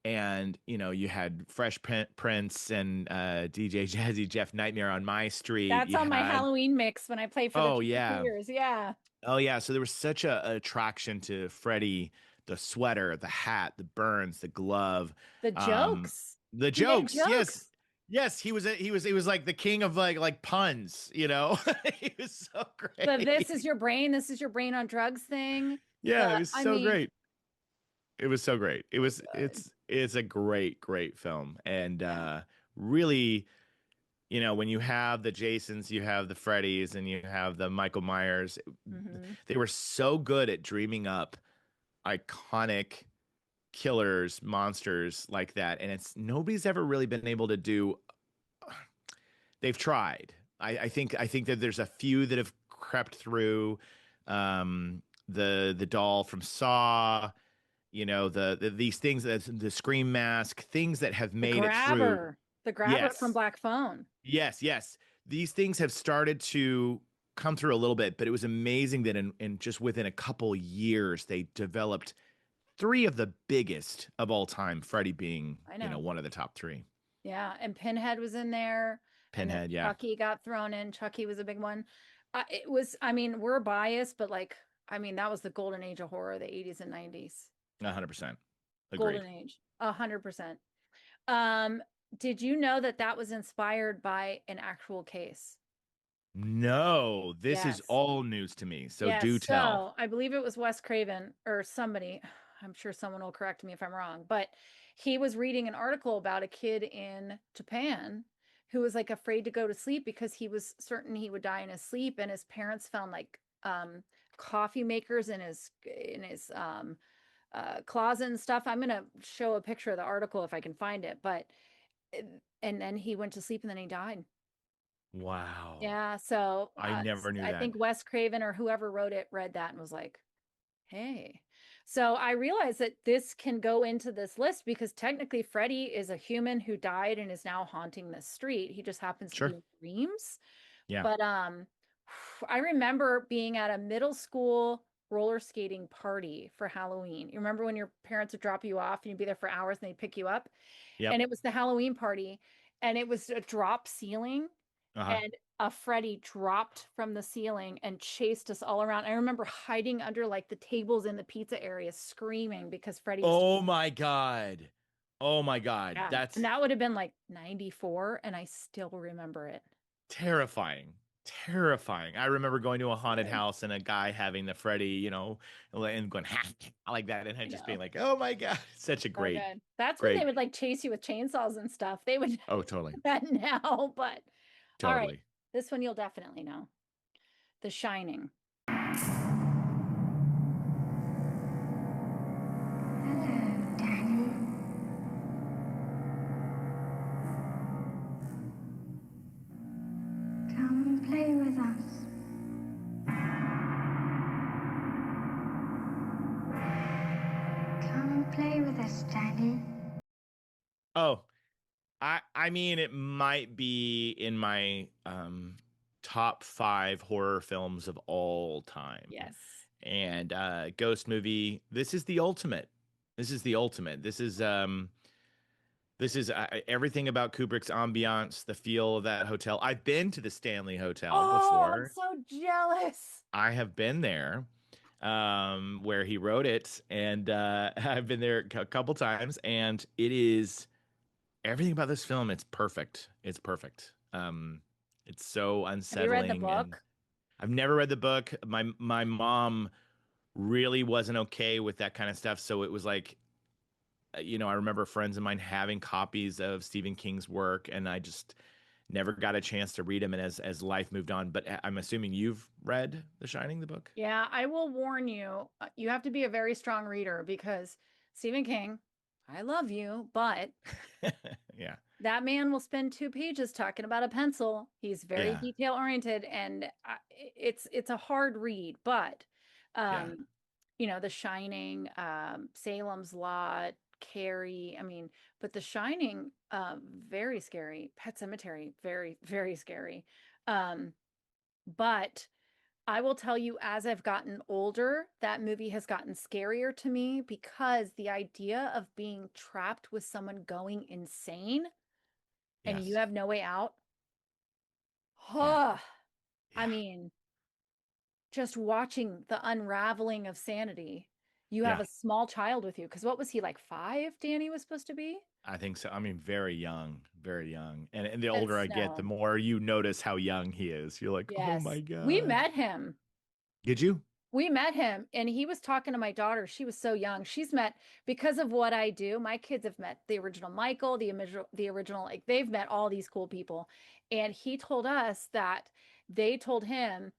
And you had Prince and DJ Jazzy Jeff Nightmare on My Street. That's You on my had Halloween mix when I play for the Oh trick or yeah. treaters. Yeah. Oh yeah. So there was such a attraction to Freddy, the sweater, the hat, the burns, the glove, The um, jokes. the He made jokes. Yes. jokes. Yes, he was like the king of like puns, He was so This is great. your brain. This is your brain on drugs thing. Yeah, it was I so mean, great. It was so great. It so was good. it's a great film. And Yeah. really, when you have the Jasons, you have the Freddys, and you have the Michael Myers, Hmm. they were so good at dreaming up iconic killers, monsters like that. And it's nobody's ever really been able to do. They've tried. I think that there's a few that have crept through. The doll from Saw, these things, that the Scream mask, things that have The made it through. grabber. The grabber from Yes. Black Phone. Yes. These things have started to come through a little bit, but it was amazing that in just within a couple years they developed three of the biggest of all time, Freddy being, I know. one of the top three. Yeah. And Pinhead was in there. And then Pinhead, yeah. Chucky got thrown in. Chucky was a big one. It was, I mean, we're biased, but like, I mean, that was the golden age of horror, the 80s and 90s. 100%. Golden Agreed. age. 100%. Um, did you know that that was inspired by an actual case? No, this is Yes. all news to me. So Yes. do tell. So I believe it was Wes Craven or somebody. I'm sure someone will correct me if I'm wrong, but he was reading an article about a kid in Japan who was like afraid to go to sleep because he was certain he would die in his sleep, and his parents found like coffee makers in his closet and stuff. I'm gonna show a picture of the article if I can find it, but and then he went to sleep and then he died. Wow. Yeah, so, I never knew I that. think Wes Craven or whoever wrote it read that and was like, "Hey." So I realized that this can go into this list because technically Freddy is a human who died and is now haunting this street. He just happens to be Sure. in dreams. Yeah. But I remember being at a middle school roller skating party for Halloween. You remember when your parents would drop you off and you'd be there for hours and they'd pick you up? Yep. And it was the Halloween party, and it was a drop ceiling, Uh-huh. and a Freddy dropped from the ceiling and chased us all around. I remember hiding under like the tables in the pizza area screaming because Freddy was, Oh my God. Oh my God. yeah. And That's that would have been like 94, and I still remember it. terrifying. Terrifying. I remember going to a haunted Good. house and a guy having the Freddy, and going like that, and I just being know. like, "Oh my God!" Such a So great, good. That's when they great. would like chase you with chainsaws and stuff. They would do Oh, totally, that now, but all right. totally. This one you'll definitely know. The Shining. Hello, Danny. Come and play with us. Come and play with us, Danny. Oh, I mean, it might be in my top five horror films of all time. Yes. And ghost movie. This is the ultimate. This is the ultimate. This is everything about Kubrick's ambiance, the feel of that hotel. I've been to the Stanley Hotel Oh, I'm before. so jealous. I have been there, where he wrote it, and I've been there a couple times, and it is everything about this film. It's perfect. It's perfect. It's so Have you read the unsettling, and book? I've never read the book. My mom really wasn't okay with that kind of stuff, so it was like I remember friends of mine having copies of Stephen King's work, and I just never got a chance to read them. And as life moved on, but I'm assuming you've read The Shining, the book. Yeah, I will warn you, you have to be a very strong reader because Stephen King, I love you, but Yeah, that man will spend 2 pages talking about a pencil. He's very yeah, detail oriented, and it's a hard read. But, yeah, um, The Shining, Salem's Lot, Carrie. I mean, but The Shining, very scary. Pet Cemetery, very very scary. Um, but I will tell you, as I've gotten older, that movie has gotten scarier to me because the idea of being trapped with someone going insane and you yes, have no way out. yeah, Huh. I yeah, mean, just watching the unraveling of sanity. You have yeah. a small child with you. Because what was he, like 5, Danny was supposed to be? I think so. I mean, very young, very young. And the At older I get, the Snow. more you notice how young he is. You're like, oh my Yes. We God. met him. Did you? We met him and he was talking to my daughter. She was so young. She's met because of what I do. My kids have met the original Michael, the original, like they've met all these cool people. And he told us that they told him,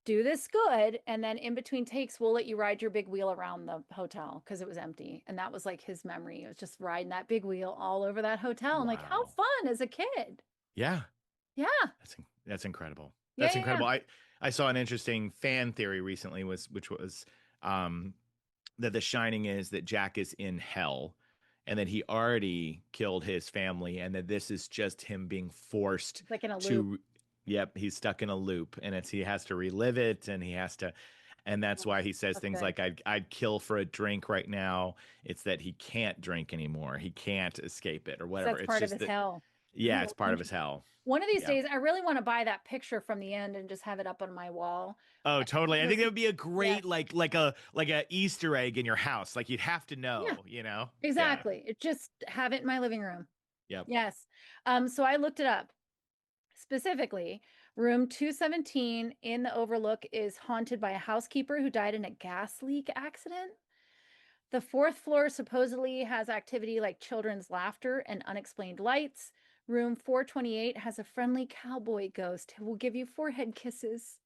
do this good. And then in between takes, we'll let you ride your big wheel around the hotel because it was empty. And that was like his memory. It was just riding that big wheel all over that hotel. I'm like, how Wow. fun as a kid. Yeah. Yeah. That's incredible. Yeah. That's Yeah. Yeah. incredible. I saw an interesting fan theory recently which was um that The Shining is that Jack is in hell and that he already killed his family and that this is just him being forced It's like in a loop. to, yep, he's stuck in a loop and he has to relive it and he has to, and that's why he says That's things good. like I'd kill for a drink right now. It's that he can't drink anymore. He can't escape it or So whatever. that's It's part of just his that, hell. yeah, Oh, it's part of his interesting. hell. One of these Yeah. days, I really want to buy that picture from the end and just have it up on my wall. Oh, totally. I think Because that would be a yes, great like a Easter egg in your house. Like you'd have to yeah, know. Yeah. exactly. It just have it in my living room. Yep. Yes. So I looked it up. Specifically, room 217 in the Overlook is haunted by a housekeeper who died in a gas leak accident. The fourth floor supposedly has activity like children's laughter and unexplained lights. Room 428 has a friendly cowboy ghost who will give you forehead kisses.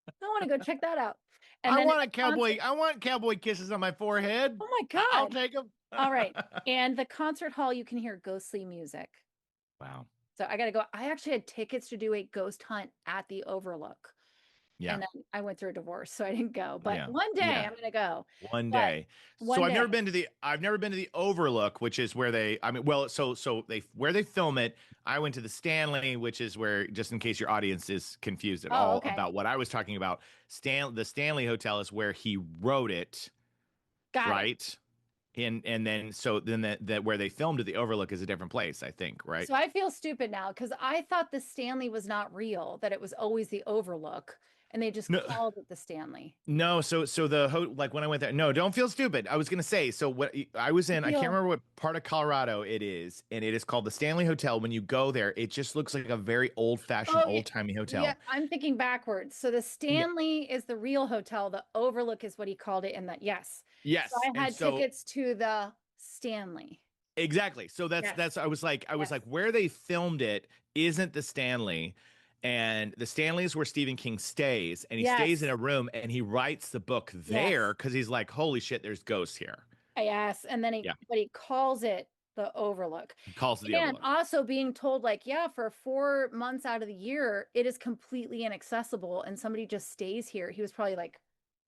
I want to go check that out. And then in the concert, I want cowboy kisses on my forehead. oh my I'll God. take them. All right. And the concert hall, you can hear ghostly music. Wow. So I got to go. I actually had tickets to do a ghost hunt at the Overlook. Yeah. And then I went through a divorce, so I didn't go. But Yeah. one day Yeah. I'm going to go. One But day. So one day. I've never been to the Overlook, which is where they, I mean, well, so they, where they film it. I went to the Stanley, which is where, just in case your audience is confused at Oh, all okay. about what I was talking about, the Stanley Hotel is where he wrote it, Got it. right? And then so then that where they filmed at the Overlook is a different place, I think, right? So I feel stupid now because I thought the Stanley was not real, that it was always the Overlook, and they just No, called it the Stanley. no. So like when I went there, no, don't feel stupid. I was gonna say, so what I was I in, I can't feel, remember what part of Colorado it is, and it is called the Stanley Hotel. When you go there, it just looks like a very old-fashioned, oh, yeah, old-timey yeah, hotel. I'm thinking backwards. So the Yeah. Stanley is the real hotel, the Overlook is what he called it, and that, yes. So Yes, I and had so tickets to the Stanley. exactly. So Yes. I was Yes. like, where they filmed it isn't the Stanley. And the Stanley is where Stephen King stays, and he stays in Yes. a room and he writes the book there Yes. because he's like, holy shit, there's ghosts here. Yes. And then Yeah. but he calls it the Overlook. He calls it the And Overlook. also being told, like, yeah, for 4 months out of the year, it is completely inaccessible and somebody just stays here. He was probably like,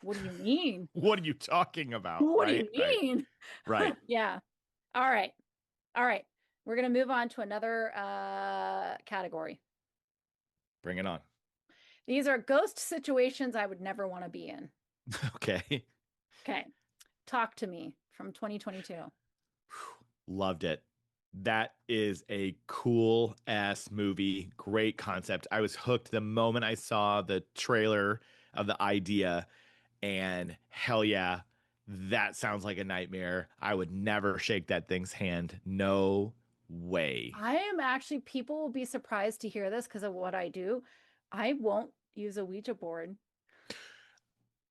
what do you mean? What are you talking about? What do Right, you right, mean? right. Yeah. All right. All right. We're going to move on to another category. Bring it on. These are ghost situations I would never want to be in. Okay. Okay. Talk to Me from 2022. Loved it. That is a cool ass movie. Great concept. I was hooked the moment I saw the trailer of the idea, and hell yeah, that sounds like a nightmare. I would never shake that thing's hand. No way. I am actually, people will be surprised to hear this because of what I do. I won't use a Ouija board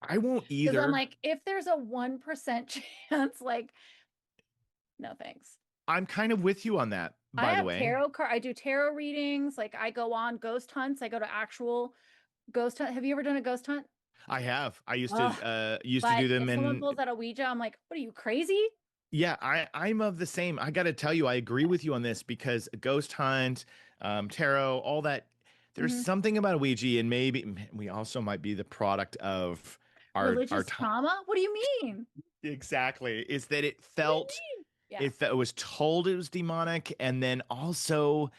I won't because I'm either. like, if there's a 1% chance, like, No thanks. I'm kind of with you on that, I by the have way. tarot card. I do tarot readings. Like I go on ghost hunts. I go to actual ghost hunt. Have you ever done a ghost hunt? I have. I Ugh. used to But do them if someone in. pulls out a Ouija, I'm like, what are you crazy? Yeah, I'm of the same. I got to tell you, I agree with you on this because ghost hunt, tarot, all that. There's Mhm. something about Ouija, and maybe we also might be the product of our Religious time. trauma? What do you mean? Exactly, is that it What do you felt mean? Yeah. it was told it was demonic, and then also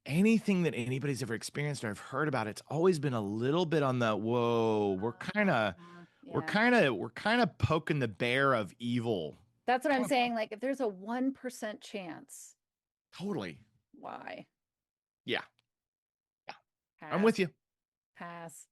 anything that anybody's ever experienced or I've heard about, it's always been a little bit on the whoa. Yeah. We're kind of poking the bear of evil. That's what I'm saying. Like if there's a 1% chance, Totally. why? Yeah. I'm Pass. with you. Pass.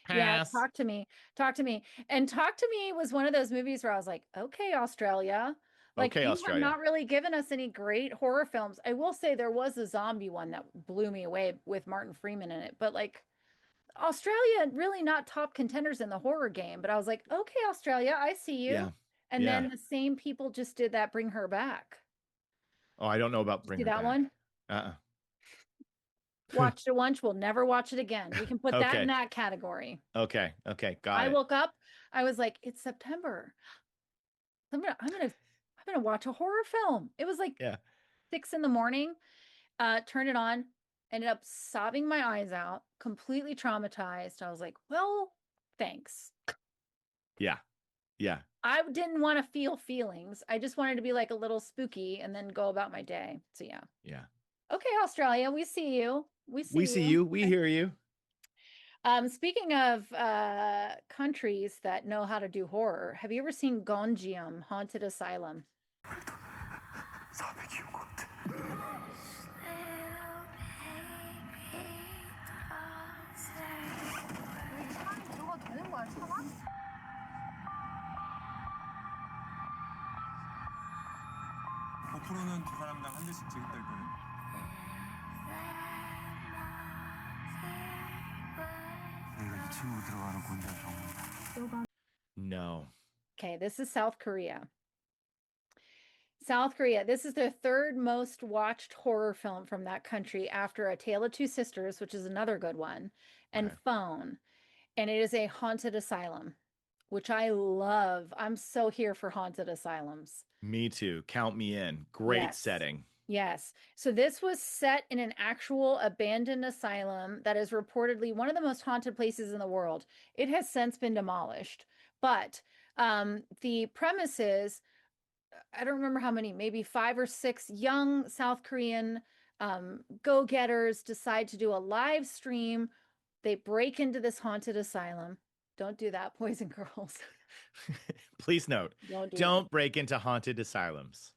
Yeah, Pass. talk to me. Talk to me. And Talk to Me was one of those movies where I was like, okay, Australia. Like Okay, you have Australia. not really given us any great horror films. I will say there was a zombie one that blew me away with Martin Freeman in it, but like Australia really not top contenders in the horror game. But I was like, okay, Australia, I see you. Yeah. And Yeah. then the same people just did that Bring Her Back. Oh, I don't know about You Bring see Her that Back. one? Uh-uh. Watched it once, we'll never watch it again. We can put that in Okay. that category. Okay. Okay. Got I it. woke up, I was like, it's September. I'm gonna watch a horror film. It was like Yeah. 6 in the morning. Turned it on, ended up sobbing my eyes out, completely traumatized. I was like, well, thanks. Yeah. Yeah. I didn't want to feel feelings. I just wanted to be like a little spooky and then go about my day. So yeah. Yeah. Okay, Australia, we see you. We We see see you. you. We hear you. Speaking of countries that know how to do horror, have you ever seen Gonjiam, Haunted Asylum? 고프로는 두 사람당 한 대씩 지급될 거예요. 여기가 2층으로 들어가는 곤지암 병원이다. No. Okay, this is South Korea. South Korea. This is their third most watched horror film from that country after A Tale of Two Sisters, which is another good one, and Okay. Phone. And it is a haunted asylum, which I love. I'm so here for haunted asylums. Me too. Count me in. Great Yes. setting. Yes. So this was set in an actual abandoned asylum that is reportedly one of the most haunted places in the world. It has since been demolished, but the premise is I don't remember how many, maybe 5 or 6 young South Korean go-getters decide to do a live stream. They break into this haunted asylum. Don't do that, boys and girls. Please note, Don't do don't that. break into haunted asylums.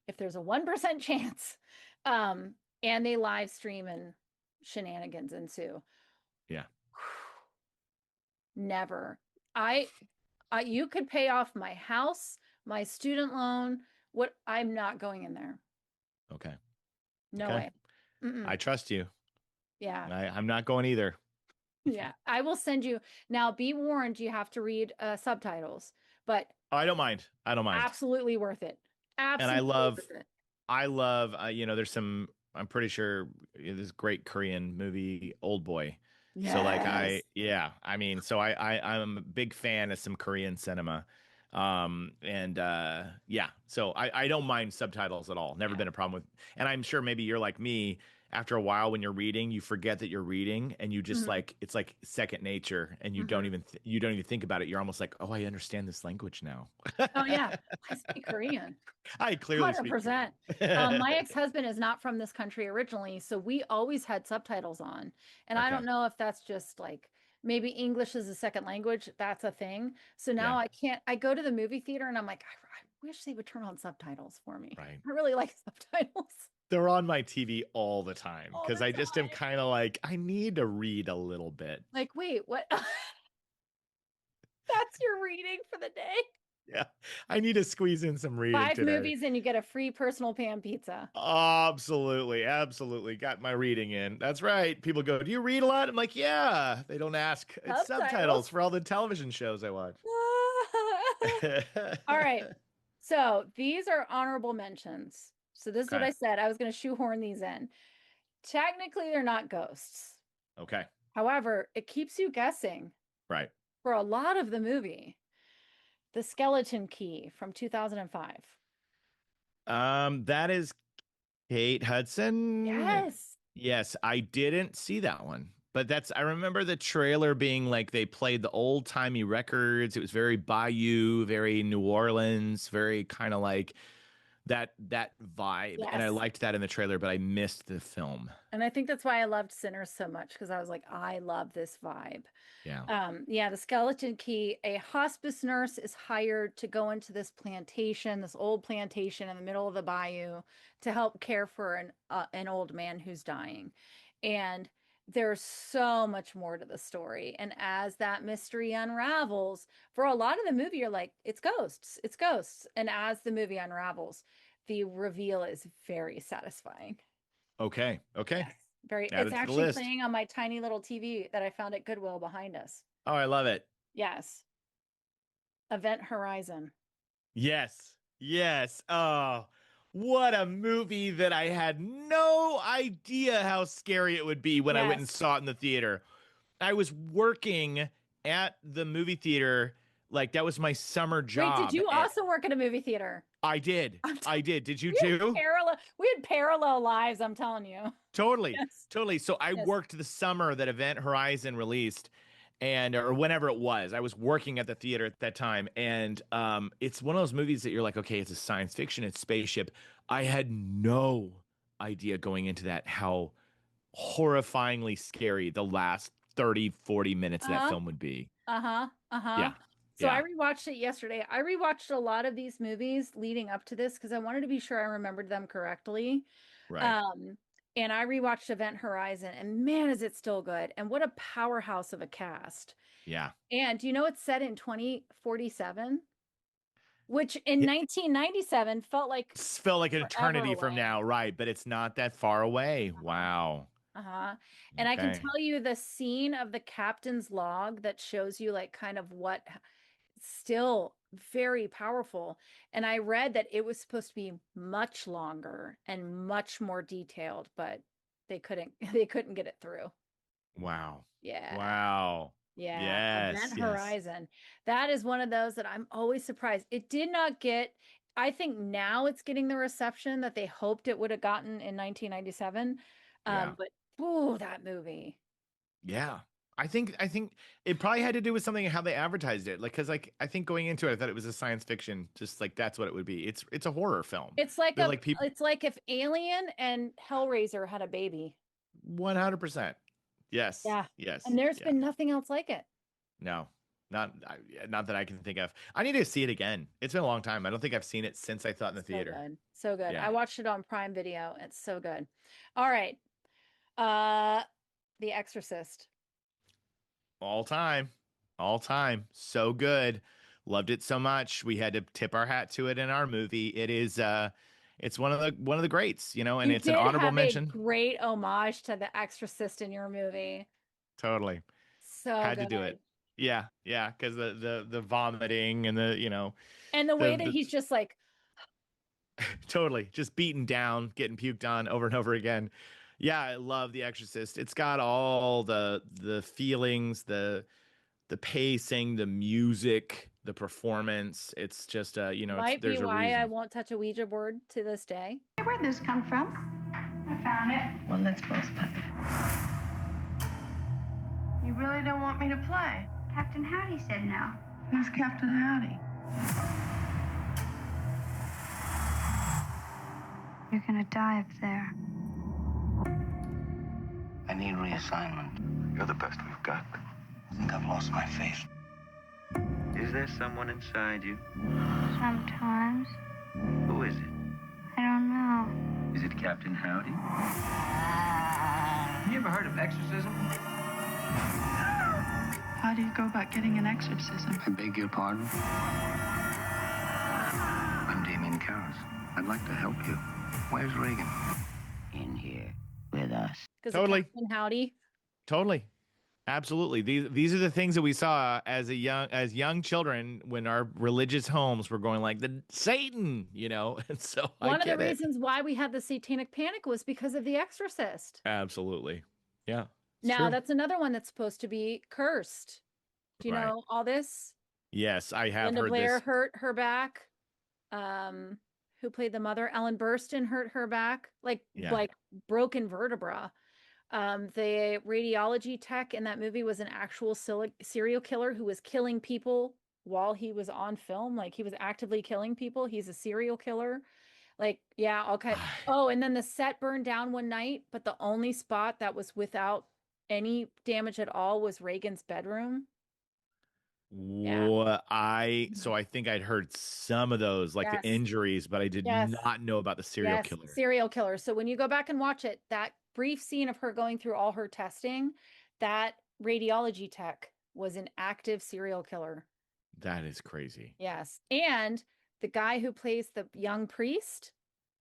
If there's a 1% chance, and they live stream and shenanigans ensue. Yeah. Never. You could pay off my house, my student loan. What I'm not going in there. Okay. No Okay. way. Mm-mm. I trust you. Yeah. I'm not going either. Yeah. I will send you. Now, be warned, you have to read subtitles, but Oh, I don't mind. I don't mind. absolutely worth it. And Absolutely worth it. I love, there's some, I'm pretty sure this great Korean movie, Old Boy. So like I mean, so I'm a big fan of some Korean cinema. Yeah, so I don't mind subtitles at all. Never been a problem with, and I'm sure maybe you're like me. After a while, when you're reading, you forget that you're reading, and you just like it's like second nature, and you don't even you don't even think about it. You're almost like, oh, I understand this language now. Oh yeah, I speak Korean. I clearly speak 100%. Korean. My ex-husband is not from this country originally, so we always had subtitles on. And I Okay. don't know if that's just like maybe English is a second language. That's a thing. So now Yeah. I go to the movie theater and I'm like, I wish they would turn on subtitles for me. Right. I really like subtitles. They're on my TV all the time All because the I just am time. kind of like, I need to read a little bit. Like, wait, what? That's your reading for the day? Yeah. I need to squeeze in some reading 5 today. movies and you get a free personal pan pizza. Absolutely. Absolutely. Got my reading in. That's right. People go, do you read a lot? I'm like, yeah. They don't ask. It's subtitles for all the television shows I watch. All right. So these are honorable mentions. So this is what Okay. I said. I was going to shoehorn these in. Technically, they're not ghosts. Okay. However, it keeps you guessing Right. for a lot of the movie. The Skeleton Key from 2005. That is Kate Hudson. Yes. Yes, I didn't see that one. But I remember the trailer being like they played the old timey records. It was very Bayou, very New Orleans, very kind of like that vibe. And I Yes. liked that in the trailer, but I missed the film. And I think that's why I loved Sinners so much, because I was like, I love this vibe. Yeah. Yeah, the Skeleton Key, a hospice nurse is hired to go into this plantation, this old plantation in the middle of the bayou, to help care for an old man who's dying. And there's so much more to the story. And as that mystery unravels, for a lot of the movie, you're like, it's ghosts, it's ghosts. And as the movie unravels, the reveal is very satisfying. Okay. Okay. Yes, very. Add It's it to the actually list. playing on my tiny little TV that I found at Goodwill behind us. Oh, I love it. Yes. Event Horizon. Yes. Yes. Oh, what a movie that I had no idea how scary it would be when I went and Yes. saw it in the theater. I was working at the movie theater, like that was my summer Wait, job. did you and also work at a movie theater? I did. I did. Did you We had too? parallel lives, I'm telling you. Totally. Yes. Totally. So I Yes. worked the summer that Event Horizon released and or whenever it was. I was working at the theater at that time and it's one of those movies that you're like, okay, it's a science fiction, it's spaceship. I had no idea going into that how horrifyingly scary the last 30, 40 minutes of that film would be. Uh-huh. Uh-huh. Yeah. So Yeah. I rewatched it yesterday. I rewatched a lot of these movies leading up to this because I wanted to be sure I remembered them correctly. Right. And I rewatched Event Horizon, and man, is it still good. And what a powerhouse of a cast. Yeah. And do you know it's set in 2047? Which in Yeah. 1997 felt like Felt like an forever eternity from away. now, right? But it's not that far away. Wow. Uh-huh. And I can Okay. tell you the scene of the captain's log that shows you like kind of what still very powerful. And I read that it was supposed to be much longer and much more detailed, but they couldn't they couldn't get it through. Wow. Yeah. Wow. Yeah. Yes. Event Yes. Horizon. That is one of those that I'm always surprised. It did not get, I think now it's getting the reception that they hoped it would have gotten in 1997. Yeah. But ooh, that movie. Yeah. I think it probably had to do with something how they advertised it. Like, cause like I think going into it, I thought it was a science fiction, just like that's what it would be. It's a horror film. It's like They're like people it's like if Alien and Hellraiser had a baby. 100%. Yes. Yeah. Yes. And there's Yeah. been nothing else like it. No. Not that I can think of. I need to see it again. It's been a long time. I don't think I've seen it since I saw it in the theater. Good. So good. Yeah. I watched it on Prime Video. It's so good. All right. The Exorcist. All time. All time. So good. Loved it so much. We had to tip our hat to it in our movie. It is it's one of the greats, you know, and You it's an did honorable have mention. a great homage to The Exorcist in your movie. Totally. So Had good. to do it. Yeah, yeah, because the vomiting and the, you know, And the way that the he's just like, totally just beaten down, getting puked on over and over again. Yeah, I love The Exorcist. It's got all the feelings, the pacing, the music, the performance. It's just you know, might be there's a why I reason. won't touch a Ouija board to this day. Where'd this come from? I found it. Well, let's both play. You really don't want me to play? Captain Howdy said no. Who's Captain Howdy? You're gonna die up there. I need reassignment. You're the best we've got. I think I've lost my faith. Is there someone inside you? Sometimes. Who is it? I don't know. Is it Captain Howdy? You ever heard of exorcism? How do you go about getting an exorcism? I beg your pardon? I'm Damien Karras. I'd like to help you. Where's Reagan? In here with us. Because Totally. Captain Howdy. Totally. Absolutely. These are the things that we saw as young children when our religious homes were going like the Satan, and so I One of the get it. reasons why we had the satanic panic was because of The Exorcist. Absolutely. Yeah, it's Now, true. that's another one that's supposed to be cursed. Do you Right. know all this? Yes, I have Linda heard Blair this. hurt her back. Um, who played the mother? Ellen Burstyn hurt her back, Yeah. like broken vertebra. The radiology tech in that movie was an actual serial killer who was killing people while he was on film. Like he was actively killing people. He's a serial killer. Like, yeah, okay. Oh, and then the set burned down one night, but the only spot that was without any damage at all was Reagan's bedroom. Yeah. So I think I'd heard some of those, like the Yes. injuries, but I did Yes. not know about the serial Yes. killer. Serial killer. So when you go back and watch it, that brief scene of her going through all her testing, that radiology tech was an active serial killer. That is crazy. Yes. And the guy who plays the young priest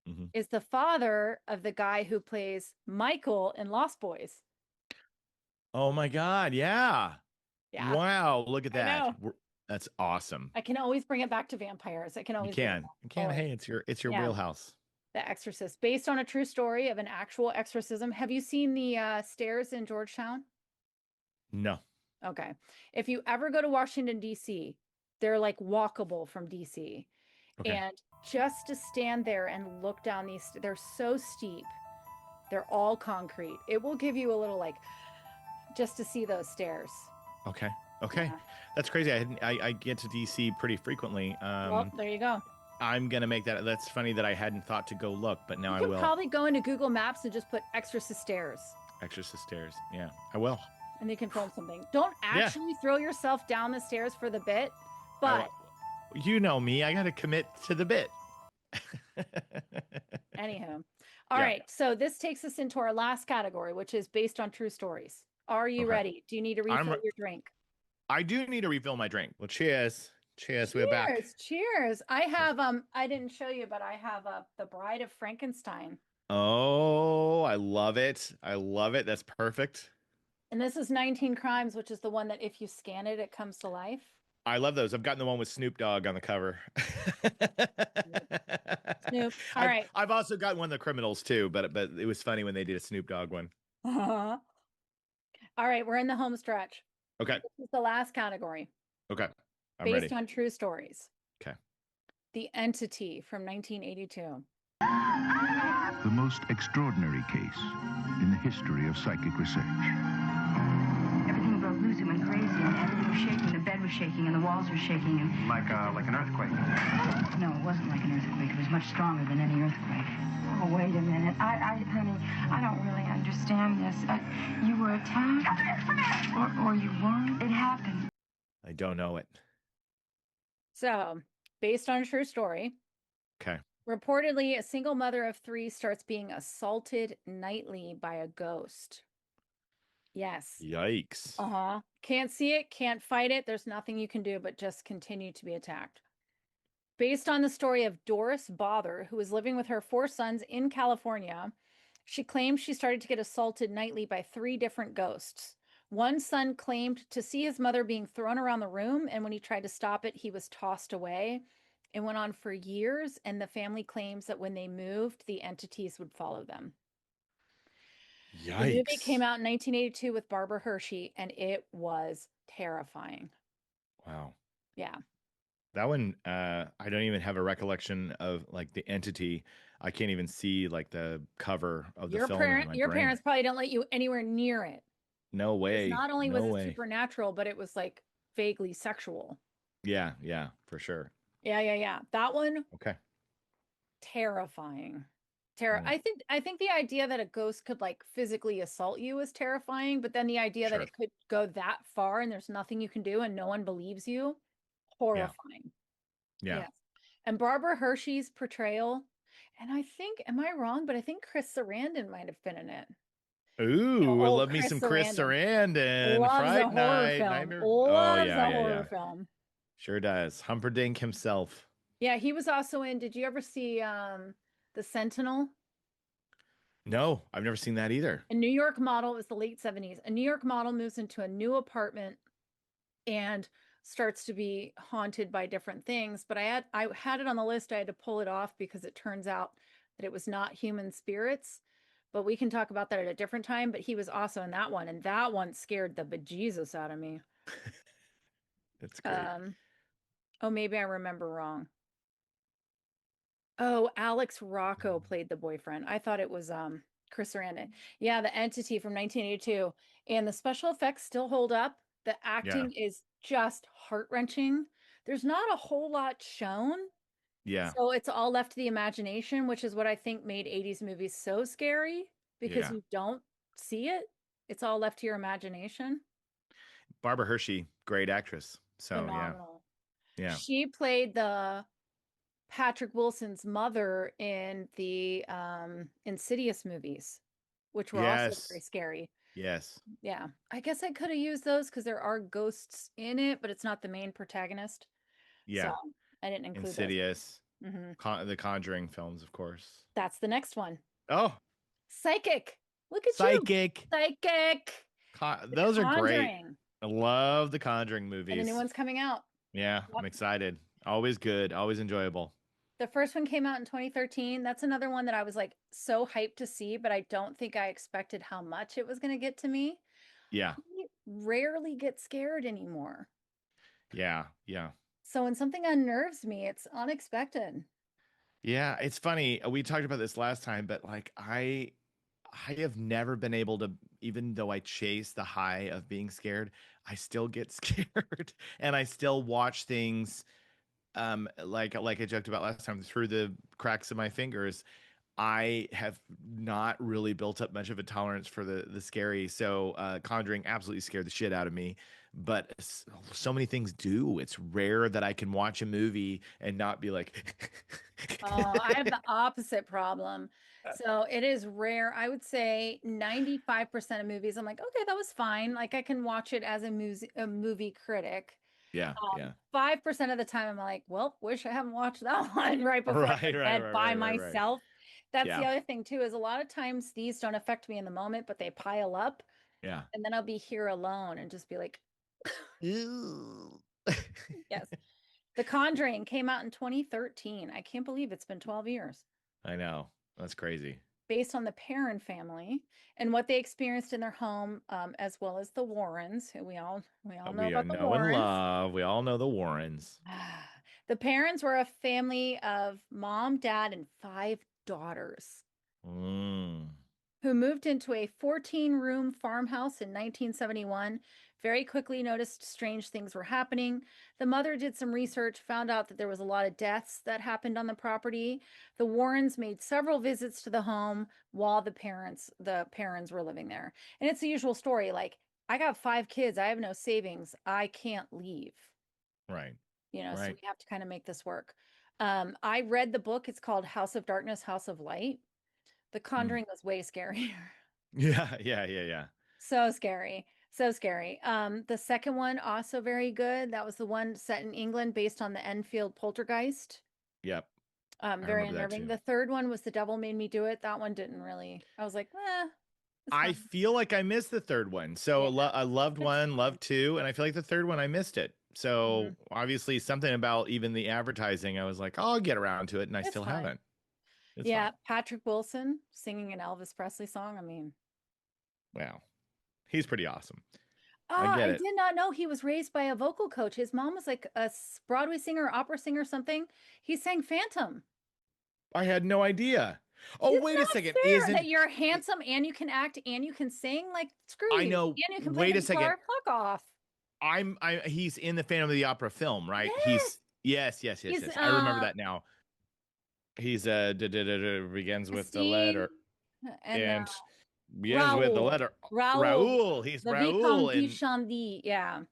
Hmm. is the father of the guy who plays Michael in Lost Boys. Oh my God. Yeah. Yeah. Wow. Look at I that. know. That's awesome. I can always bring it back to vampires. I can You always bring it can. back. You can. Always. Hey, it's your Yeah. wheelhouse. The Exorcist, based on a true story of an actual exorcism. Have you seen the stairs in Georgetown? No. Okay. If you ever go to Washington, D.C., they're like walkable from D.C. Okay. And just to stand there and look down they're so steep. They're all concrete. It will give you a little just to see those stairs. Okay. Okay. Yeah. That's crazy. I get to DC pretty frequently. Well, there you go. I'm gonna make that. That's funny that I hadn't thought to go look, but now You I can will. probably go into Google Maps and just put Exorcist stairs. Exorcist stairs. Yeah, I will. And you can film something. Don't Yeah. actually throw yourself down the stairs for the bit, but You know me. I got to commit to the bit. anywho. All Yeah. right. So this takes us into our last category, which is based on true stories. Are you Okay. ready? Do you need to refill your drink? I do need to refill my drink. Well, cheers. Cheers. We're back. Cheers. I have I didn't show you, but I have The Bride of Frankenstein. Oh, I love it. I love it. That's perfect. And this is 19 Crimes, which is the one that if you scan it, it comes to life. I love those. I've gotten the one with Snoop Dogg on the cover. Snoop. All right. I've also got one of the criminals too, but it was funny when they did a Snoop Dogg one. All right, we're in the home stretch. Okay. This is the last category. Okay. I'm based ready. on true stories. Okay. The Entity from 1982. The most extraordinary case in the history of psychic research. Everything broke loose. It went crazy, and everything was shaking. The bed was shaking, and the walls were shaking. And Like an earthquake. no, it wasn't like an earthquake. It was much stronger than any earthquake. Oh, wait a minute. Honey, I don't really understand this. You were attacked, or you weren't. It happened. I don't know it. So, based on a true story. Okay. Reportedly, a single mother of 3 starts being assaulted nightly by a ghost. Yes. Yikes. Can't see it, can't fight it. There's nothing you can do but just continue to be attacked. Based on the story of Doris Bother, who was living with her 4 sons in California, she claimed she started to get assaulted nightly by 3 different ghosts. One son claimed to see his mother being thrown around the room, and when he tried to stop it, he was tossed away. It went on for years, and the family claims that when they moved, the entities would follow them. Yikes. The movie came out in 1982 with Barbara Hershey, and it was terrifying. Wow. Yeah. That one, I don't even have a recollection of like the entity. I can't even see like the cover of the film. Your parents probably don't let you anywhere near it. No way. Not only was it supernatural, but it was like vaguely sexual. Yeah, for sure. Yeah. That one. Okay. Terrifying. I think the idea that a ghost could like physically assault you is terrifying, but then the idea that it could go that far and there's nothing you can do and no one believes you, horrifying. Yeah. Yes. And Barbara Hershey's portrayal, and I think, am I wrong? But I think Chris Sarandon might have been in it. Ooh, I love me some Chris Sarandon. Loves a horror film. Loves a horror film. Sure does. Humperdinck himself. Yeah, he was also in. Did you ever see The Sentinel? No, I've never seen that either. A New York model, it was the late 70s. A New York model moves into a new apartment and starts to be haunted by different things. But I had it on the list. I had to pull it off because it turns out that it was not human spirits. But we can talk about that at a different time. But he was also in that one, and that one scared the bejesus out of me. That's great. Oh, maybe I remember wrong. Oh, Alex Rocco played the boyfriend. I thought it was Chris Sarandon. Yeah, The Entity from 1982. And the special effects still hold up. The Yeah. acting is just heart-wrenching. There's not a whole lot shown, Yeah. so it's all left to the imagination, which is what I think made 80s movies so scary because Yeah. you don't see it. It's all left to your imagination. Barbara Hershey, great actress. So yeah. Phenomenal. Yeah. She played the Patrick Wilson's mother in the Insidious movies, which were also very Yes. scary. Yes. Yeah. I guess I could have used those because there are ghosts in it, but it's not the main protagonist. So Yeah. I didn't include those. Insidious. Hmm. The Conjuring films, of course. That's the next one. Oh, Psychic. Look at you. Psychic. Psychic. The Those are great. Conjuring. I love the Conjuring And the movies. new one's coming out. Yeah, Yep. I'm excited. Always good, always enjoyable. The first one came out in 2013. That's another one that I was like so hyped to see, but I don't think I expected how much it was going to get to me. Yeah. I rarely get scared anymore. Yeah. Yeah. So when something unnerves me, it's unexpected. Yeah, it's funny. We talked about this last time, but like I have never been able to, even though I chase the high of being scared, I still get scared and I still watch things like I joked about last time through the cracks of my fingers. I have not really built up much of a tolerance for the scary. So Conjuring absolutely scared the shit out of me. But so many things do. It's rare that I can watch a movie and not be like, Oh, I have the opposite problem. So it is rare. I would say 95% of movies, I'm like, okay, that was fine. Like I can watch it as a movie critic. yeah, yeah. 5% of the time, I'm like, well, wish I hadn't watched that one right before I went to bed by Right. myself. That's the Yeah, other thing too, is a lot of times these don't affect me in the moment, but they pile up, yeah. and then I'll be here alone and just be like, yes. The Conjuring came out in 2013. I can't believe it's been 12 years. I know. That's crazy. Based on the Perrin family and what they experienced in their home, as well as the Warrens, who we all know We about the know and Warrens. love. We all know the Warrens. The Perrins were a family of mom, dad, and 5 daughters Mm. who moved into a 14-room farmhouse in 1971. Very quickly noticed strange things were happening. The mother did some research, found out that there was a lot of deaths that happened on the property. The Warrens made several visits to the home while the parents were living there. And it's the usual story, like, I got 5 kids, I have no savings, I can't leave. Right. So Right. we have to kind of make this work. I read the book. It's called House of Darkness, House of Light. The Conjuring was way scarier. Yeah. So scary. So scary. The second one, also very good. That was the one set in England based on the Enfield poltergeist. Yep. Very remember that unnerving. too. The third one was The Devil Made Me Do It. That one didn't really, I was like, it's I fine. feel like I missed the third one. So I loved one, loved two, and I feel like the third one I missed it. So obviously something about even the advertising, I was like, oh, I'll get around to it, and I It's still fine. haven't. It's Yeah, fine. Patrick Wilson singing an Elvis Presley song. I mean, Wow. He's pretty awesome. ah, get I it. did not know he was raised by a vocal coach. His mom was like a Broadway singer, opera singer, something. He sang Phantom. I had no idea. Oh, It's wait a not second. fair that you're handsome and you can act and you can sing. Like, screw I you. know. And you can play Wait the a second. guitar. Fuck off. He's in the Phantom of the Opera film, right? Yes. Yes. He's, I remember that now. He's begins with the letter and begins with the letter Raoul. He's The Raoul Vicomte and Duchandy. Yeah.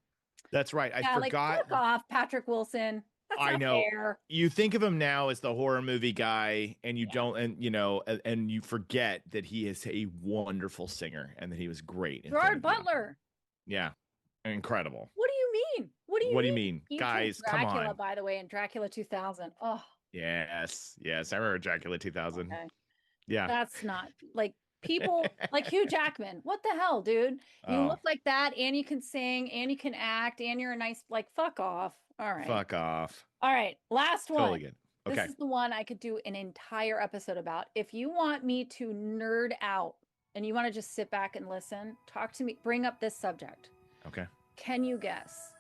that's right. I Yeah, like, forgot. fuck off, Patrick Wilson. That's I not know. fair. You think of him now as the horror movie guy, and you don't, and you forget that he is a wonderful singer and that he was great in Gerard Phantom of the Opera. Butler. Yeah, incredible. What do you mean? What do you mean? He played Guys? Come Dracula, on. by the way, in Dracula 2000. Oh, Yes. I remember Dracula 2000. okay. Yeah. That's not like people like Hugh Jackman. What the hell, dude? You Oh, look like that and you can sing and you can act and you're a nice like fuck off. All right. fuck off. All right, last one. Totally good. This Okay. is the one I could do an entire episode about. If you want me to nerd out and you want to just sit back and listen, talk to me, bring up this subject. Okay. Can you guess?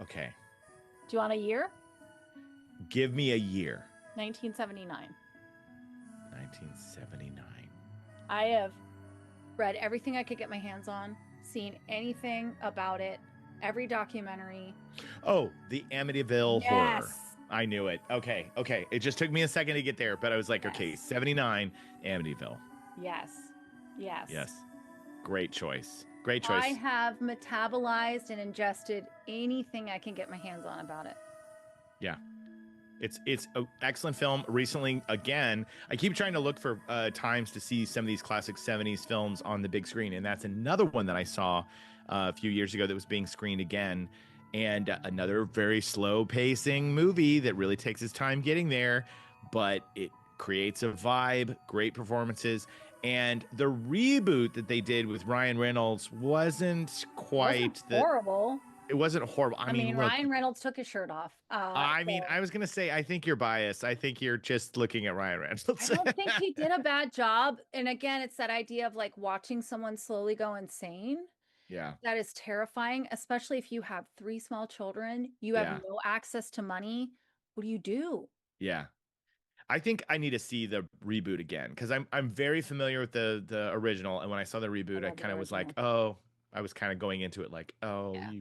Okay. Do you want a year? Give me a year. 1979. 1979. I have read everything I could get my hands on, seen anything about it, every documentary. Oh, the Amityville horror. Yes. I knew it. Okay. Okay. It just took me a second to get there, but I was like, Yes. okay, 79, Amityville. Yes. Yes. Yes. Great choice. Great choice. I have metabolized and ingested anything I can get my hands on about it. Yeah. It's an excellent film. Recently, again, I keep trying to look for times to see some of these classic 70s films on the big screen. And that's another one that I saw a few years ago that was being screened again. And another very slow pacing movie that really takes its time getting there, but it creates a vibe, great performances. And the reboot that they did with Ryan Reynolds wasn't quite horrible. It wasn't horrible. I mean, look, Ryan Reynolds took his shirt off. I mean, I was going to say, I think you're biased. I think you're just looking at Ryan Reynolds. I don't think he did a bad job. And again, it's that idea of like watching someone slowly go insane. Yeah. That is terrifying, especially if you have 3 small children. You have no access to money. What do you do? Yeah. I think I need to see the reboot again because I'm very familiar with the original. And when I saw the reboot, I kind of was like, oh, I was kind of going into it like, oh, Yeah.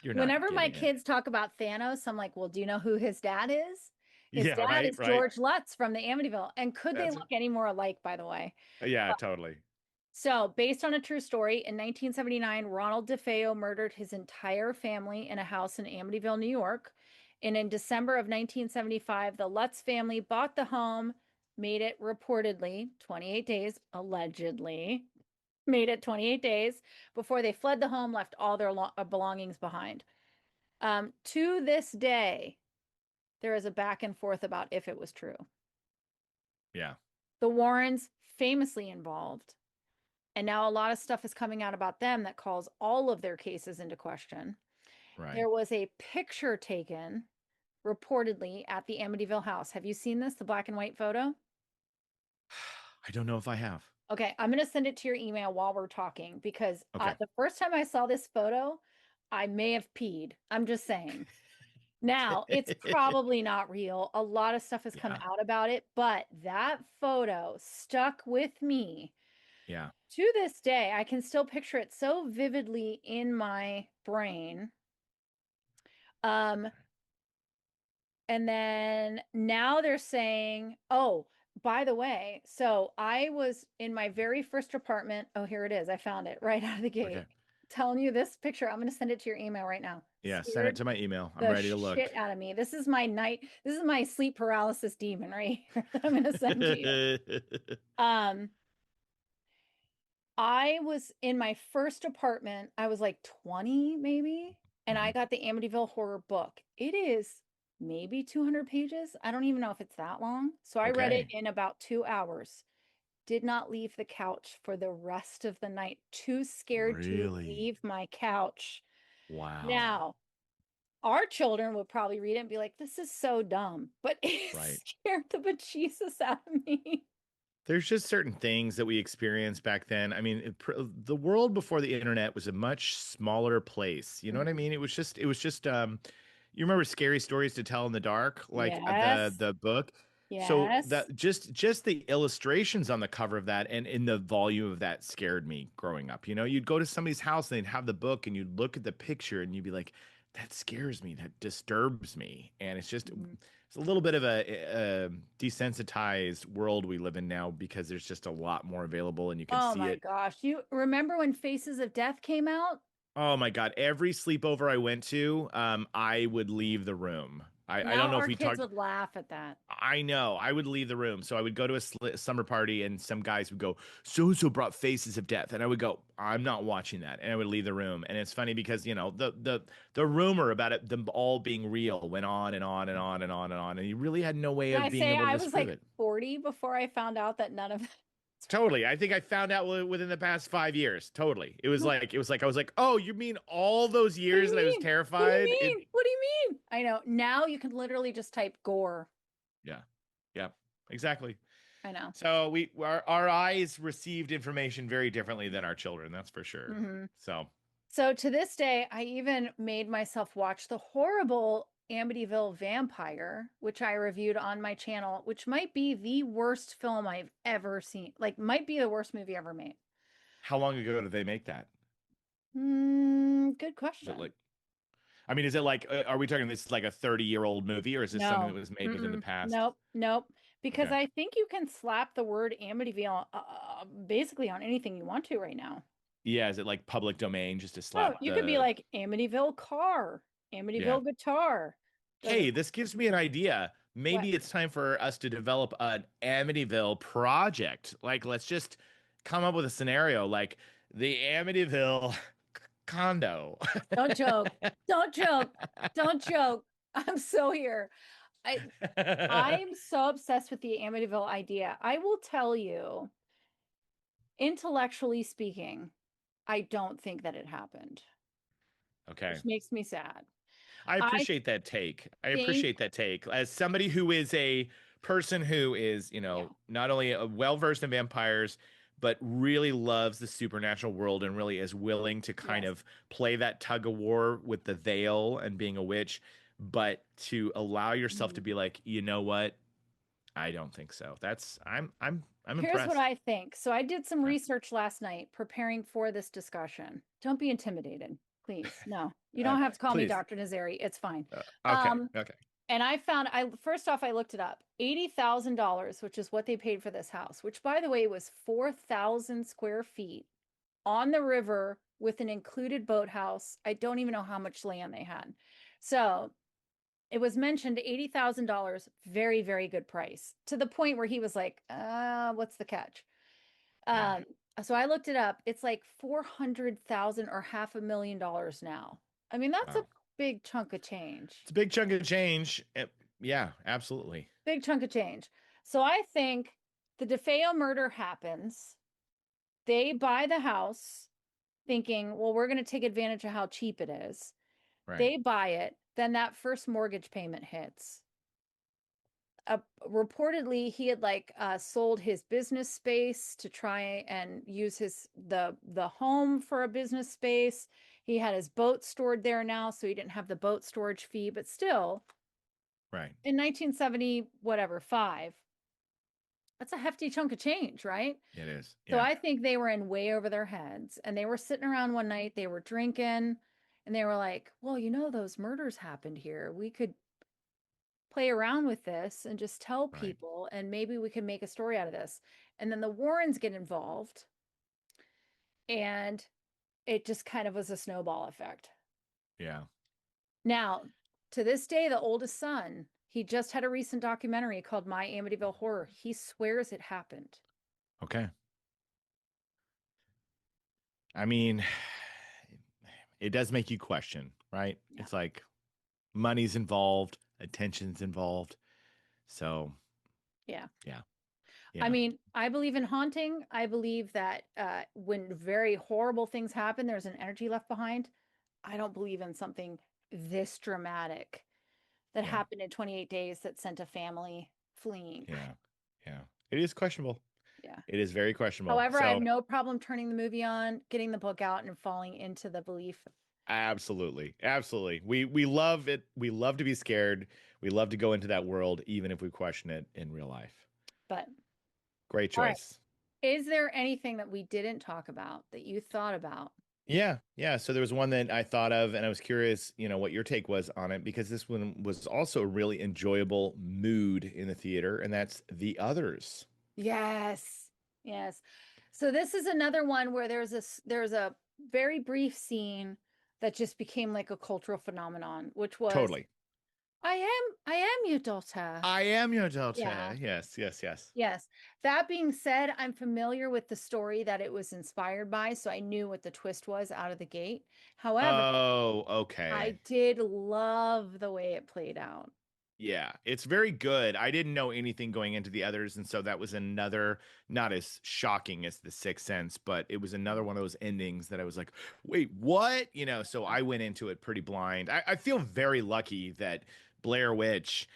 You're not Whenever my getting it. kids talk about Thanos, I'm like, well, do you know who his dad is? His Yeah, dad right, is right. George Lutz from the Amityville. And could they That's look any more alike, by the way? Yeah, totally. So, based on a true story, in 1979, Ronald DeFeo murdered his entire family in a house in Amityville, New York. And in December of 1975, the Lutz family bought the home, made it reportedly 28 days, allegedly, made it 28 days before they fled the home, left all their belongings behind. To this day, there is a back and forth about if it was true. Yeah. The Warrens famously involved. And now a lot of stuff is coming out about them that calls all of their cases into question. Right. There was a picture taken reportedly at the Amityville house. Have you seen this, the black and white photo? I don't know if I have. Okay, I'm going to send it to your email while we're talking because Okay. the first time I saw this photo, I may have peed. I'm just saying. Now, it's probably not real. A lot of stuff has come out about it, but that photo stuck with me. Yeah. To this day, I can still picture it so vividly in my brain. And then now they're saying, oh, by the way, so I was in my very first apartment. Oh, here it is. I found it right out of the gate. Okay. Telling you this picture. I'm going to send it to your email right now. Yeah, send it to my email. I'm the ready to look. Shit out of me. This is my sleep paralysis demon right here. I'm going to send to you. I was in my first apartment. I was like 20 maybe, and I got the Amityville horror book. It is maybe 200 pages. I don't even know if it's that long. So I read it in about 2 hours. Did not leave the couch for the rest of the night. Too scared to leave my couch. Wow. Now, our children would probably read it and be like, this is so dumb. But it scared the bejesus out of me. There's just certain things that we experienced back then. I mean, the world before the internet was a much smaller place. You know what I mean? It was just, you remember Scary Stories to Tell in the Dark, like the book. Yes. So that just the illustrations on the cover of that and in the volume of that scared me growing up. You know, you'd go to somebody's house and they'd have the book and you'd look at the picture and you'd be like, that scares me, that disturbs me. And it's just it's a little bit of a desensitized world we live in now because there's just a lot more available and you can see it. Oh my gosh. You remember when Faces of Death came out? Oh my God. Every sleepover I went to, I would leave the room I don't Now know if our we kids talked. would laugh at that. I know. I would leave the room. So I would go to a summer party and some guys would go, so and so brought Faces of Death. And I would go, I'm not watching that. And I would leave the room. And it's funny because, the rumor about it, them all being real went on and on and on and on and on. And you really had no way Can I of being say able to I was disprove like it. 40 before I found out that none of Totally. I think I found out within the past 5 years. Totally. It was like, I was like, oh, you mean all those What do years you that I was mean? What do you terrified? mean? What do you mean? I know. Now you can literally just type gore. Yeah. Yeah. Exactly. I know. So our eyes received information very differently than our children, that's for sure. Mhm. So So to this day, I even made myself watch the horrible Amityville Vampire, which I reviewed on my channel, which might be the worst film I've ever seen. Like, might be the worst movie ever made. how long ago did they make that? Good Is it question. like, I mean, is it like, are we talking this is like a 30-year-old movie, or is this something that No. was made within the past? Nope. Nope. Because Okay. I think you can slap the word Amityville basically on anything you want to right now. Yeah, is it like public domain just to Oh, slap you could be the like Amityville car, yeah. Amityville guitar. Hey, Doesn't this gives me an idea. what? Maybe it's time for us to develop an Amityville project. Like, let's just come up with a scenario like the Amityville condo. Don't joke. Don't joke. Don't joke. I'm so here. I'm so obsessed with the Amityville idea. I will tell you, intellectually speaking, I don't think that it happened, Okay. which makes me sad. I I appreciate that take. I think, appreciate that take. As somebody who is a person who is, yeah, not only well versed in vampires, but really loves the supernatural world and really is willing to kind yes. of play that tug of war with the veil and being a witch, but to allow yourself to Mhm. be like, you know what? I don't think so. I'm Here's what impressed. I think. So I did some Yeah. research last night preparing for this discussion. Don't be intimidated, please. No, you Uh, don't have to call me please. Dr. Nazari. It's fine. Okay. Um, Okay. and I found I first off I looked it up. $80,000, which is what they paid for this house, which by the way was 4,000 square feet on the river with an included boathouse. I don't even know how much land they had. So it was mentioned $80,000, very, very good price, to the point where he was like, what's the catch? Yeah. Um, so I looked it up. It's like 400,000 or $500,000 now. I mean, that's a Wow. big chunk of change. It's a big chunk of change. Yeah, absolutely. Big chunk of change. So I think the DeFeo murder happens. They buy the house thinking, well, we're going to take advantage of how cheap it is. Right. They buy it. Then that first mortgage payment hits. Reportedly he had sold his business space to try and use the home for a business space. He had his boat stored there now, so he didn't have the boat storage fee, but still Right. in 1970 whatever 5, that's a hefty chunk of change, right? It is. So Yeah. I think they were in way over their heads, and they were sitting around one night, they were drinking, and they were like, well, those murders happened here, we could play around with this and just tell Right. people, and maybe we can make a story out of this. And then the Warrens get involved, and it just kind of was a snowball effect. Yeah. Now, to this day, the oldest son, he just had a recent documentary called My Amityville Horror. He swears it happened. Okay. I mean, it does make you question, right? Yeah. It's like money's involved, attention's involved. So, Yeah. yeah. I mean, I believe in haunting. I believe that when very horrible things happen, there's an energy left behind. I don't believe in something this dramatic that Yeah. happened in 28 days that sent a family fleeing. Yeah. Yeah. It is questionable. Yeah. It is very questionable. However, I have So, no problem turning the movie on, getting the book out, and falling into the belief. absolutely. Absolutely. We love it. We love to be scared. We love to go into that world, even if we question it in real life. But Great all right. choice. Is there anything that we didn't talk about that you thought about? Yeah, yeah. So there was one that I thought of, and I was curious, what your take was on it, because this one was also a really enjoyable mood in the theater, and that's The Others. Yes. Yes. So this is another one where there's a very brief scene that just became like a cultural phenomenon, which was Totally. I am your daughter. I am your Yeah. daughter. Yes, yes, yes. Yes. That being said, I'm familiar with the story that it was inspired by, so I knew what the twist was out of the gate. However, Oh, okay. I did love the way it played out. Yeah, it's very good. I didn't know anything going into the others, and so that was another, not as shocking as The Sixth Sense, but it was another one of those endings that I was like, wait, what? You know, so I went into it pretty blind. I feel very lucky that Blair Witch,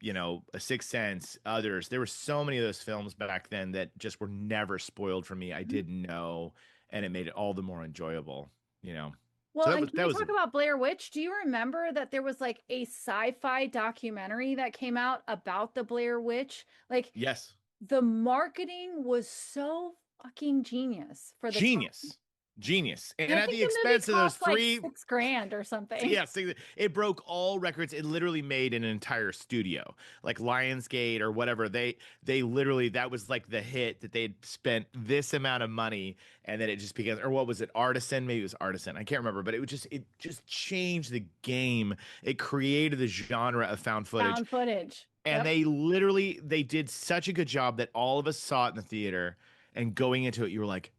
you know, A Sixth Sense, others, there were so many of those films back then that just were never spoiled for me. I Mhm. didn't know, and it made it all the more enjoyable, you know. So Well, that and was can that we was talk about Blair Witch? Do you remember that there was like a sci-fi documentary that came out about the Blair Witch? Like yes. the marketing was so fucking genius for the time. Genius. Genius. And And I at think the the movie expense of those cost like three, 6 grand or something. yeah, see, it broke all records. It literally made an entire studio, like Lionsgate or whatever. They literally, that was like the hit that they'd spent this amount of money, and then it just began. Or what was it? Artisan? Maybe it was Artisan. I can't remember, but it just changed the game. It created the genre of found footage. Found footage. And Yep. they did such a good job that all of us saw it in the theater, and going into it you were like,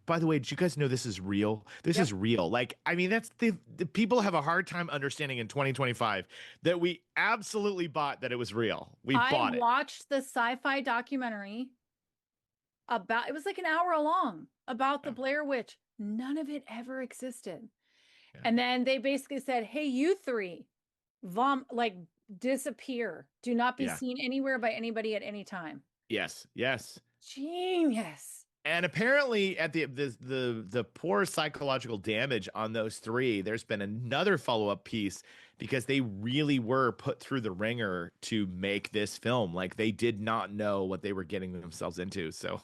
by the way, did you guys know this is real? This Yep. is real. Like, I mean, that's the people have a hard time understanding in 2025 that we absolutely bought that it was real. We I bought it. watched the sci-fi documentary about it was like an hour long about the Yeah, Blair Witch. None of it ever existed. yeah, And then they basically said, "Hey, you three, like disappear. Do not be yeah. seen anywhere by anybody at any time." Yes, yes. Genius. And apparently, at the poor psychological damage on those three, there's been another follow-up piece because they really were put through the ringer to make this film. Like they did not know what they were getting themselves into. So,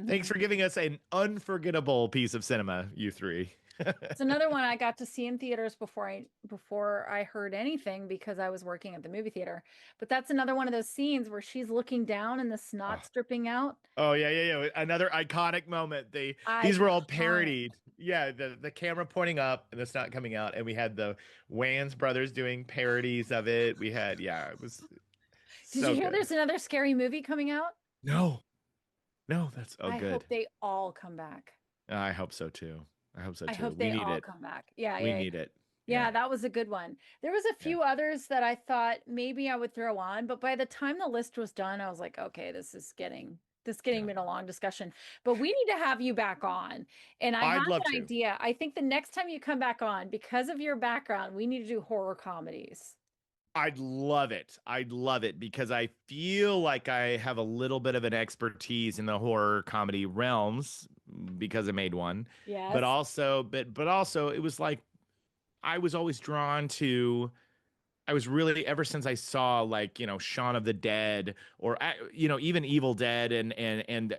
thanks Mhm. for giving us an unforgettable piece of cinema, you three. It's another one I got to see in theaters before I heard anything because I was working at the movie theater. But that's another one of those scenes where she's looking down and the Oh, snot's dripping out. oh yeah, yeah, yeah. Another iconic moment. These were all Iconic. parodied. Yeah, the camera pointing up and it's not coming out, and we had the Wayans brothers doing parodies of it. We had, yeah, it was Did you so hear good. there's another scary movie coming out? No, no, that's oh I good. hope they all come back. I hope so too. I hope so I too. hope We they need all it. come back. Yeah, We yeah, yeah. need it. Yeah, Yeah, that was a good one. There was a yeah, few others that I thought maybe I would throw on, but by the time the list was done, I was like, okay, this getting yeah. been a long discussion. But we need to have you back on. And I have I'd love an to. idea. I think the next time you come back on, because of your background, we need to do horror comedies. I'd love it. I'd love it because I feel like I have a little bit of an expertise in the horror comedy realms because I made one. But Yes. also, but also it was like I was always drawn to I was really ever since I saw like, you know, Shaun of the Dead or you know, even Evil Dead and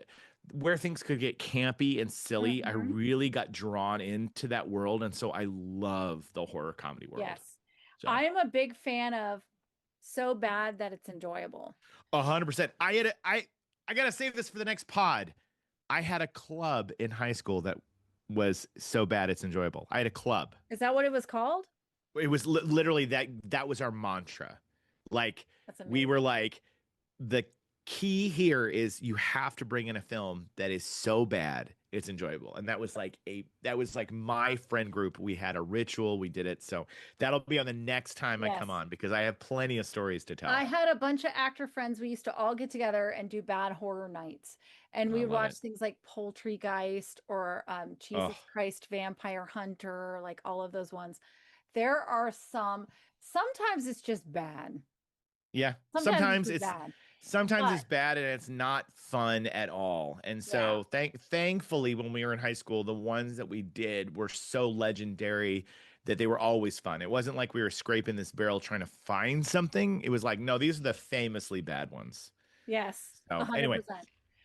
where things could get campy and silly, I Mhm. really got drawn into that world, and so I love the horror comedy world. Yes. So, I'm a big fan of so bad that it's enjoyable. 100%. I gotta save this for the next pod. I had a club in high school that was so bad it's enjoyable. I had a club. Is that what it was called? It was literally that was our mantra. Like That's we amazing. were like the key here is you have to bring in a film that is so bad it's enjoyable. And that was like my friend group. We had a ritual, we did it. So that'll be on the next time I come Yes. on because I have plenty of stories to I tell. had a bunch of actor friends. We used to all get together and do bad horror nights. And I we would love watch it. things like Poultrygeist or Oh, Jesus Christ Vampire Hunter, like all of those ones. There are sometimes it's just bad. yeah. Sometimes it's just bad. Sometimes But it's bad and it's not fun at all. And yeah, so thankfully when we were in high school, the ones that we did were so legendary that they were always fun. It wasn't like we were scraping this barrel trying to find something. It was like, no, these are the famously bad ones. yes, So anyway, 100%.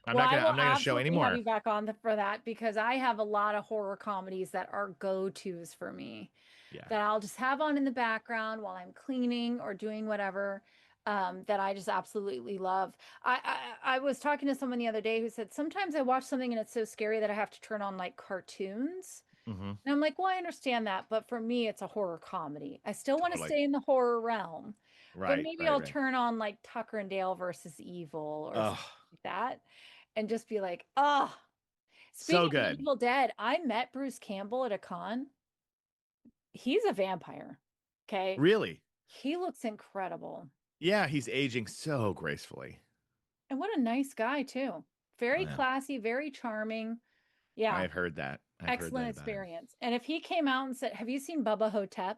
Well, I I'm will not gonna show absolutely have anymore. you back on for that because I have a lot of horror comedies that are go-tos for me. Yeah. That I'll just have on in the background while I'm cleaning or doing whatever, that I just absolutely love. I was talking to someone the other day who said sometimes I watch something and it's so scary that I have to turn on like cartoons. Hmm. And I'm like, well, I understand that, but for me, it's a horror comedy. I still want to Totally. stay in the horror realm. But Right, maybe right, I'll right. turn on like Tucker and Dale versus Evil or Oh, something like that and just be like, oh. so Speaking of good. Evil Dead, I met Bruce Campbell at a con. He's a vampire. Okay. Really? He looks incredible. Yeah, he's aging so gracefully. And what a nice guy, too. Oh, Very yeah. classy, very charming. Yeah, I've heard that. I've heard excellent that about him. experience. And if he came out and said, have you seen Bubba Hotep?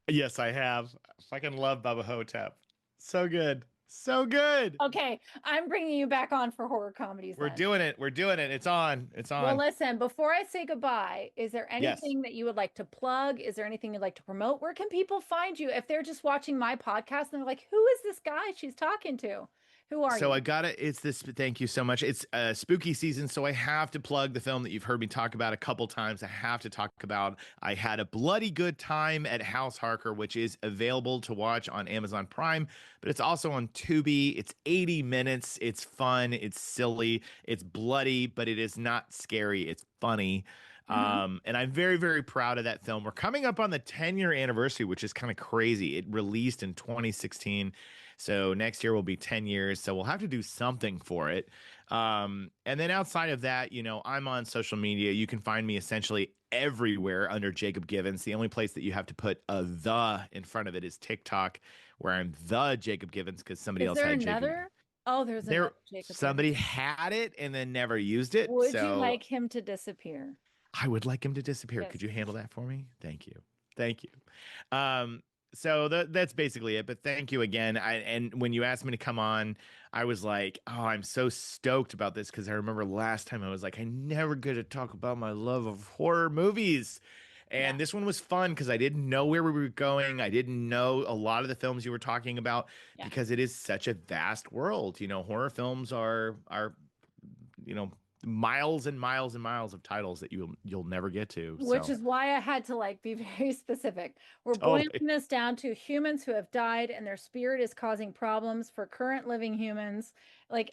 Yes, I have. I fucking love Bubba Hotep. So good. So good. Okay, I'm bringing you back on for horror comedies We're then. doing it. We're doing it. It's on. It's Well, on. listen, before I say goodbye, is there Yes. anything that you would like to plug? Is there anything you'd like to promote? Where can people find you if they're just watching my podcast and they're like, who is this guy she's talking to? Who are So you? I got it. It's this. Thank you so much. It's spooky season, so I have to plug the film that you've heard me talk about a couple times. I have to talk about. I had a bloody good time at House Harker, which is available to watch on Amazon Prime, but it's also on Tubi. It's 80 minutes. It's fun. It's silly. It's bloody, but it is not scary. It's funny. Mhm. And I'm very, very proud of that film. We're coming up on the 10-year anniversary, which is kind of crazy. It released in 2016. So next year will be 10 years. So we'll have to do something for it. And then outside of that, I'm on social media. You can find me essentially everywhere under Jacob Givens. The only place that you have to put a the in front of it is TikTok, where I'm the Jacob Givens because somebody Is else there had Jacob. another? Oh, there's There, another Jacob Gibbons. somebody had it and then never used it. Would you So like him to disappear? I would like him to disappear. Yes. Could you handle that for me? Thank you. Thank you. So that's basically it. But thank you again. And when you asked me to come on, I was like, oh, I'm so stoked about this because I remember last time I was like, I never get to talk about my love of horror movies. And this one was fun because I didn't know where we were going. I didn't know a lot of the films you were talking about because it is such a vast world. Horror films are miles and miles and miles of titles that you'll never get to. Which So, is why I had to be very specific. We're boiling totally. this down to humans who have died and their spirit is causing problems for current living humans.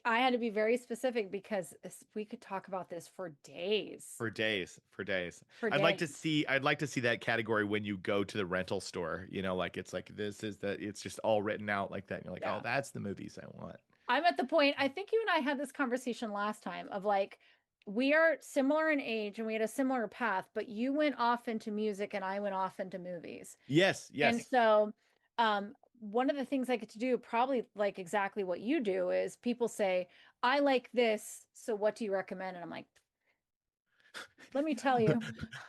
I had to be very specific because we could talk about this for days. For days, for days. For I'd like to days. see that category when you go to the rental store, it's like it's just all written out like that. And you're like, oh, that's the movies I want. I'm at the point, I think you and I had this conversation last time of we are similar in age and we had a similar path, but you went off into music and I went off into movies. Yes, yes. And so, one of the things I get to do, probably like exactly what you do, is people say, I like this. So what do you recommend? And I'm like, let me tell you.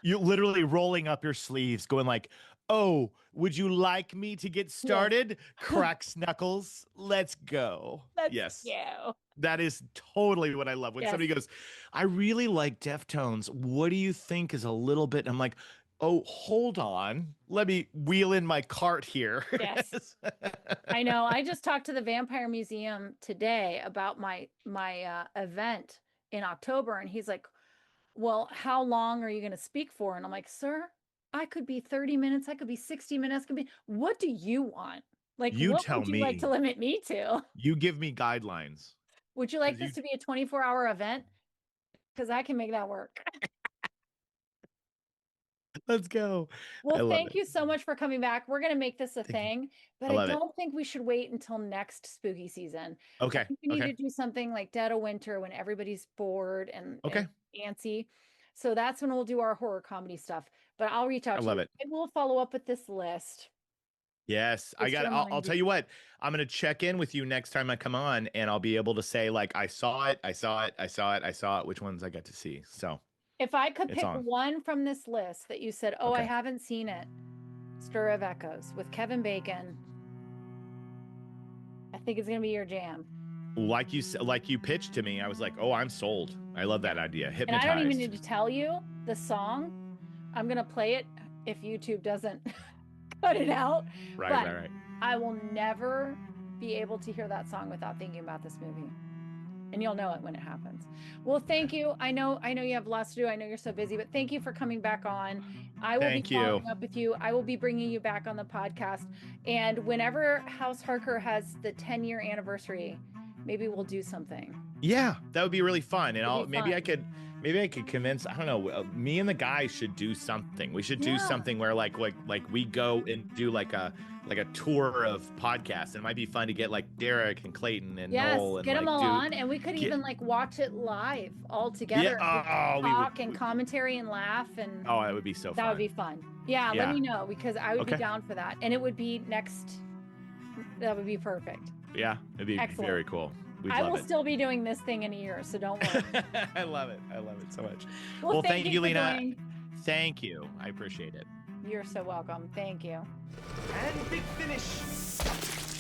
You literally rolling up your sleeves, going like, oh, would you like me to get started? Cracks knuckles. Let's go. Let's go. That is totally what I love. When somebody goes, I really like Deftones. What do you think is a little bit? I'm like, oh, hold on. Let me wheel in my cart here. Yes. I know. I just talked to the Vampire Museum today about my event in October. And he's like, well, how long are you going to speak for? And I'm like, sir, I could be 30 minutes. I could be 60 minutes. What do you want? You what tell would you me. like to limit me to? You give me guidelines. Would you like this to be a 24-hour event? Because I can make that work. Let's go. Well, thank you so much for coming back. We're going to make this a thing, but I don't think we should wait until next spooky season. Okay. I think we need to do something like dead of winter when everybody's bored and antsy. So that's when we'll do our horror comedy stuff. But I'll reach out to you. I love it. And we'll follow up with this list. Yes, I'll tell you what, I'm going to check in with you next time I come on and I'll be able to say I saw it, which ones I got to see. So if I could pick one from this list that you said, I haven't seen it, Stir of Echoes with Kevin Bacon, I think it's going to be your jam. Like you pitched to me, I was like, oh, I'm sold. I love that idea. Hypnotized. And I don't even need to tell you the song. I'm going to play it if YouTube doesn't cut it out. Right. I will never be able to hear that song without thinking about this movie. And you'll know it when it happens. Well, thank you. I know you have lots to do. I know you're so busy, but thank you for coming back on. I will be following up with you. I will be bringing you back on the podcast. And whenever House Harker has the 10-year anniversary, maybe we'll do something. Yeah, that would be really fun. And maybe I could convince, I don't know, me and the guys should do something. We should do something where like we go and do like like a tour of podcasts. And it might be fun to get like Derek and Clayton and Yes, Noel and get them like all do on, and we could even like watch it live all together. Yeah, and talk and commentary and laugh, and oh, that would be so fun. that would be fun. Yeah, let Yeah. me know, because I would be Okay. down for that, and it would be next. That would be perfect. Yeah, it'd be Excellent. very cool. We'd I love will it. still be doing this thing in a year, so don't worry. I love it. I love it so much. Well, Thank you, for Lena. doing- Thank you. I appreciate it. You're so welcome. Thank you. And big finish.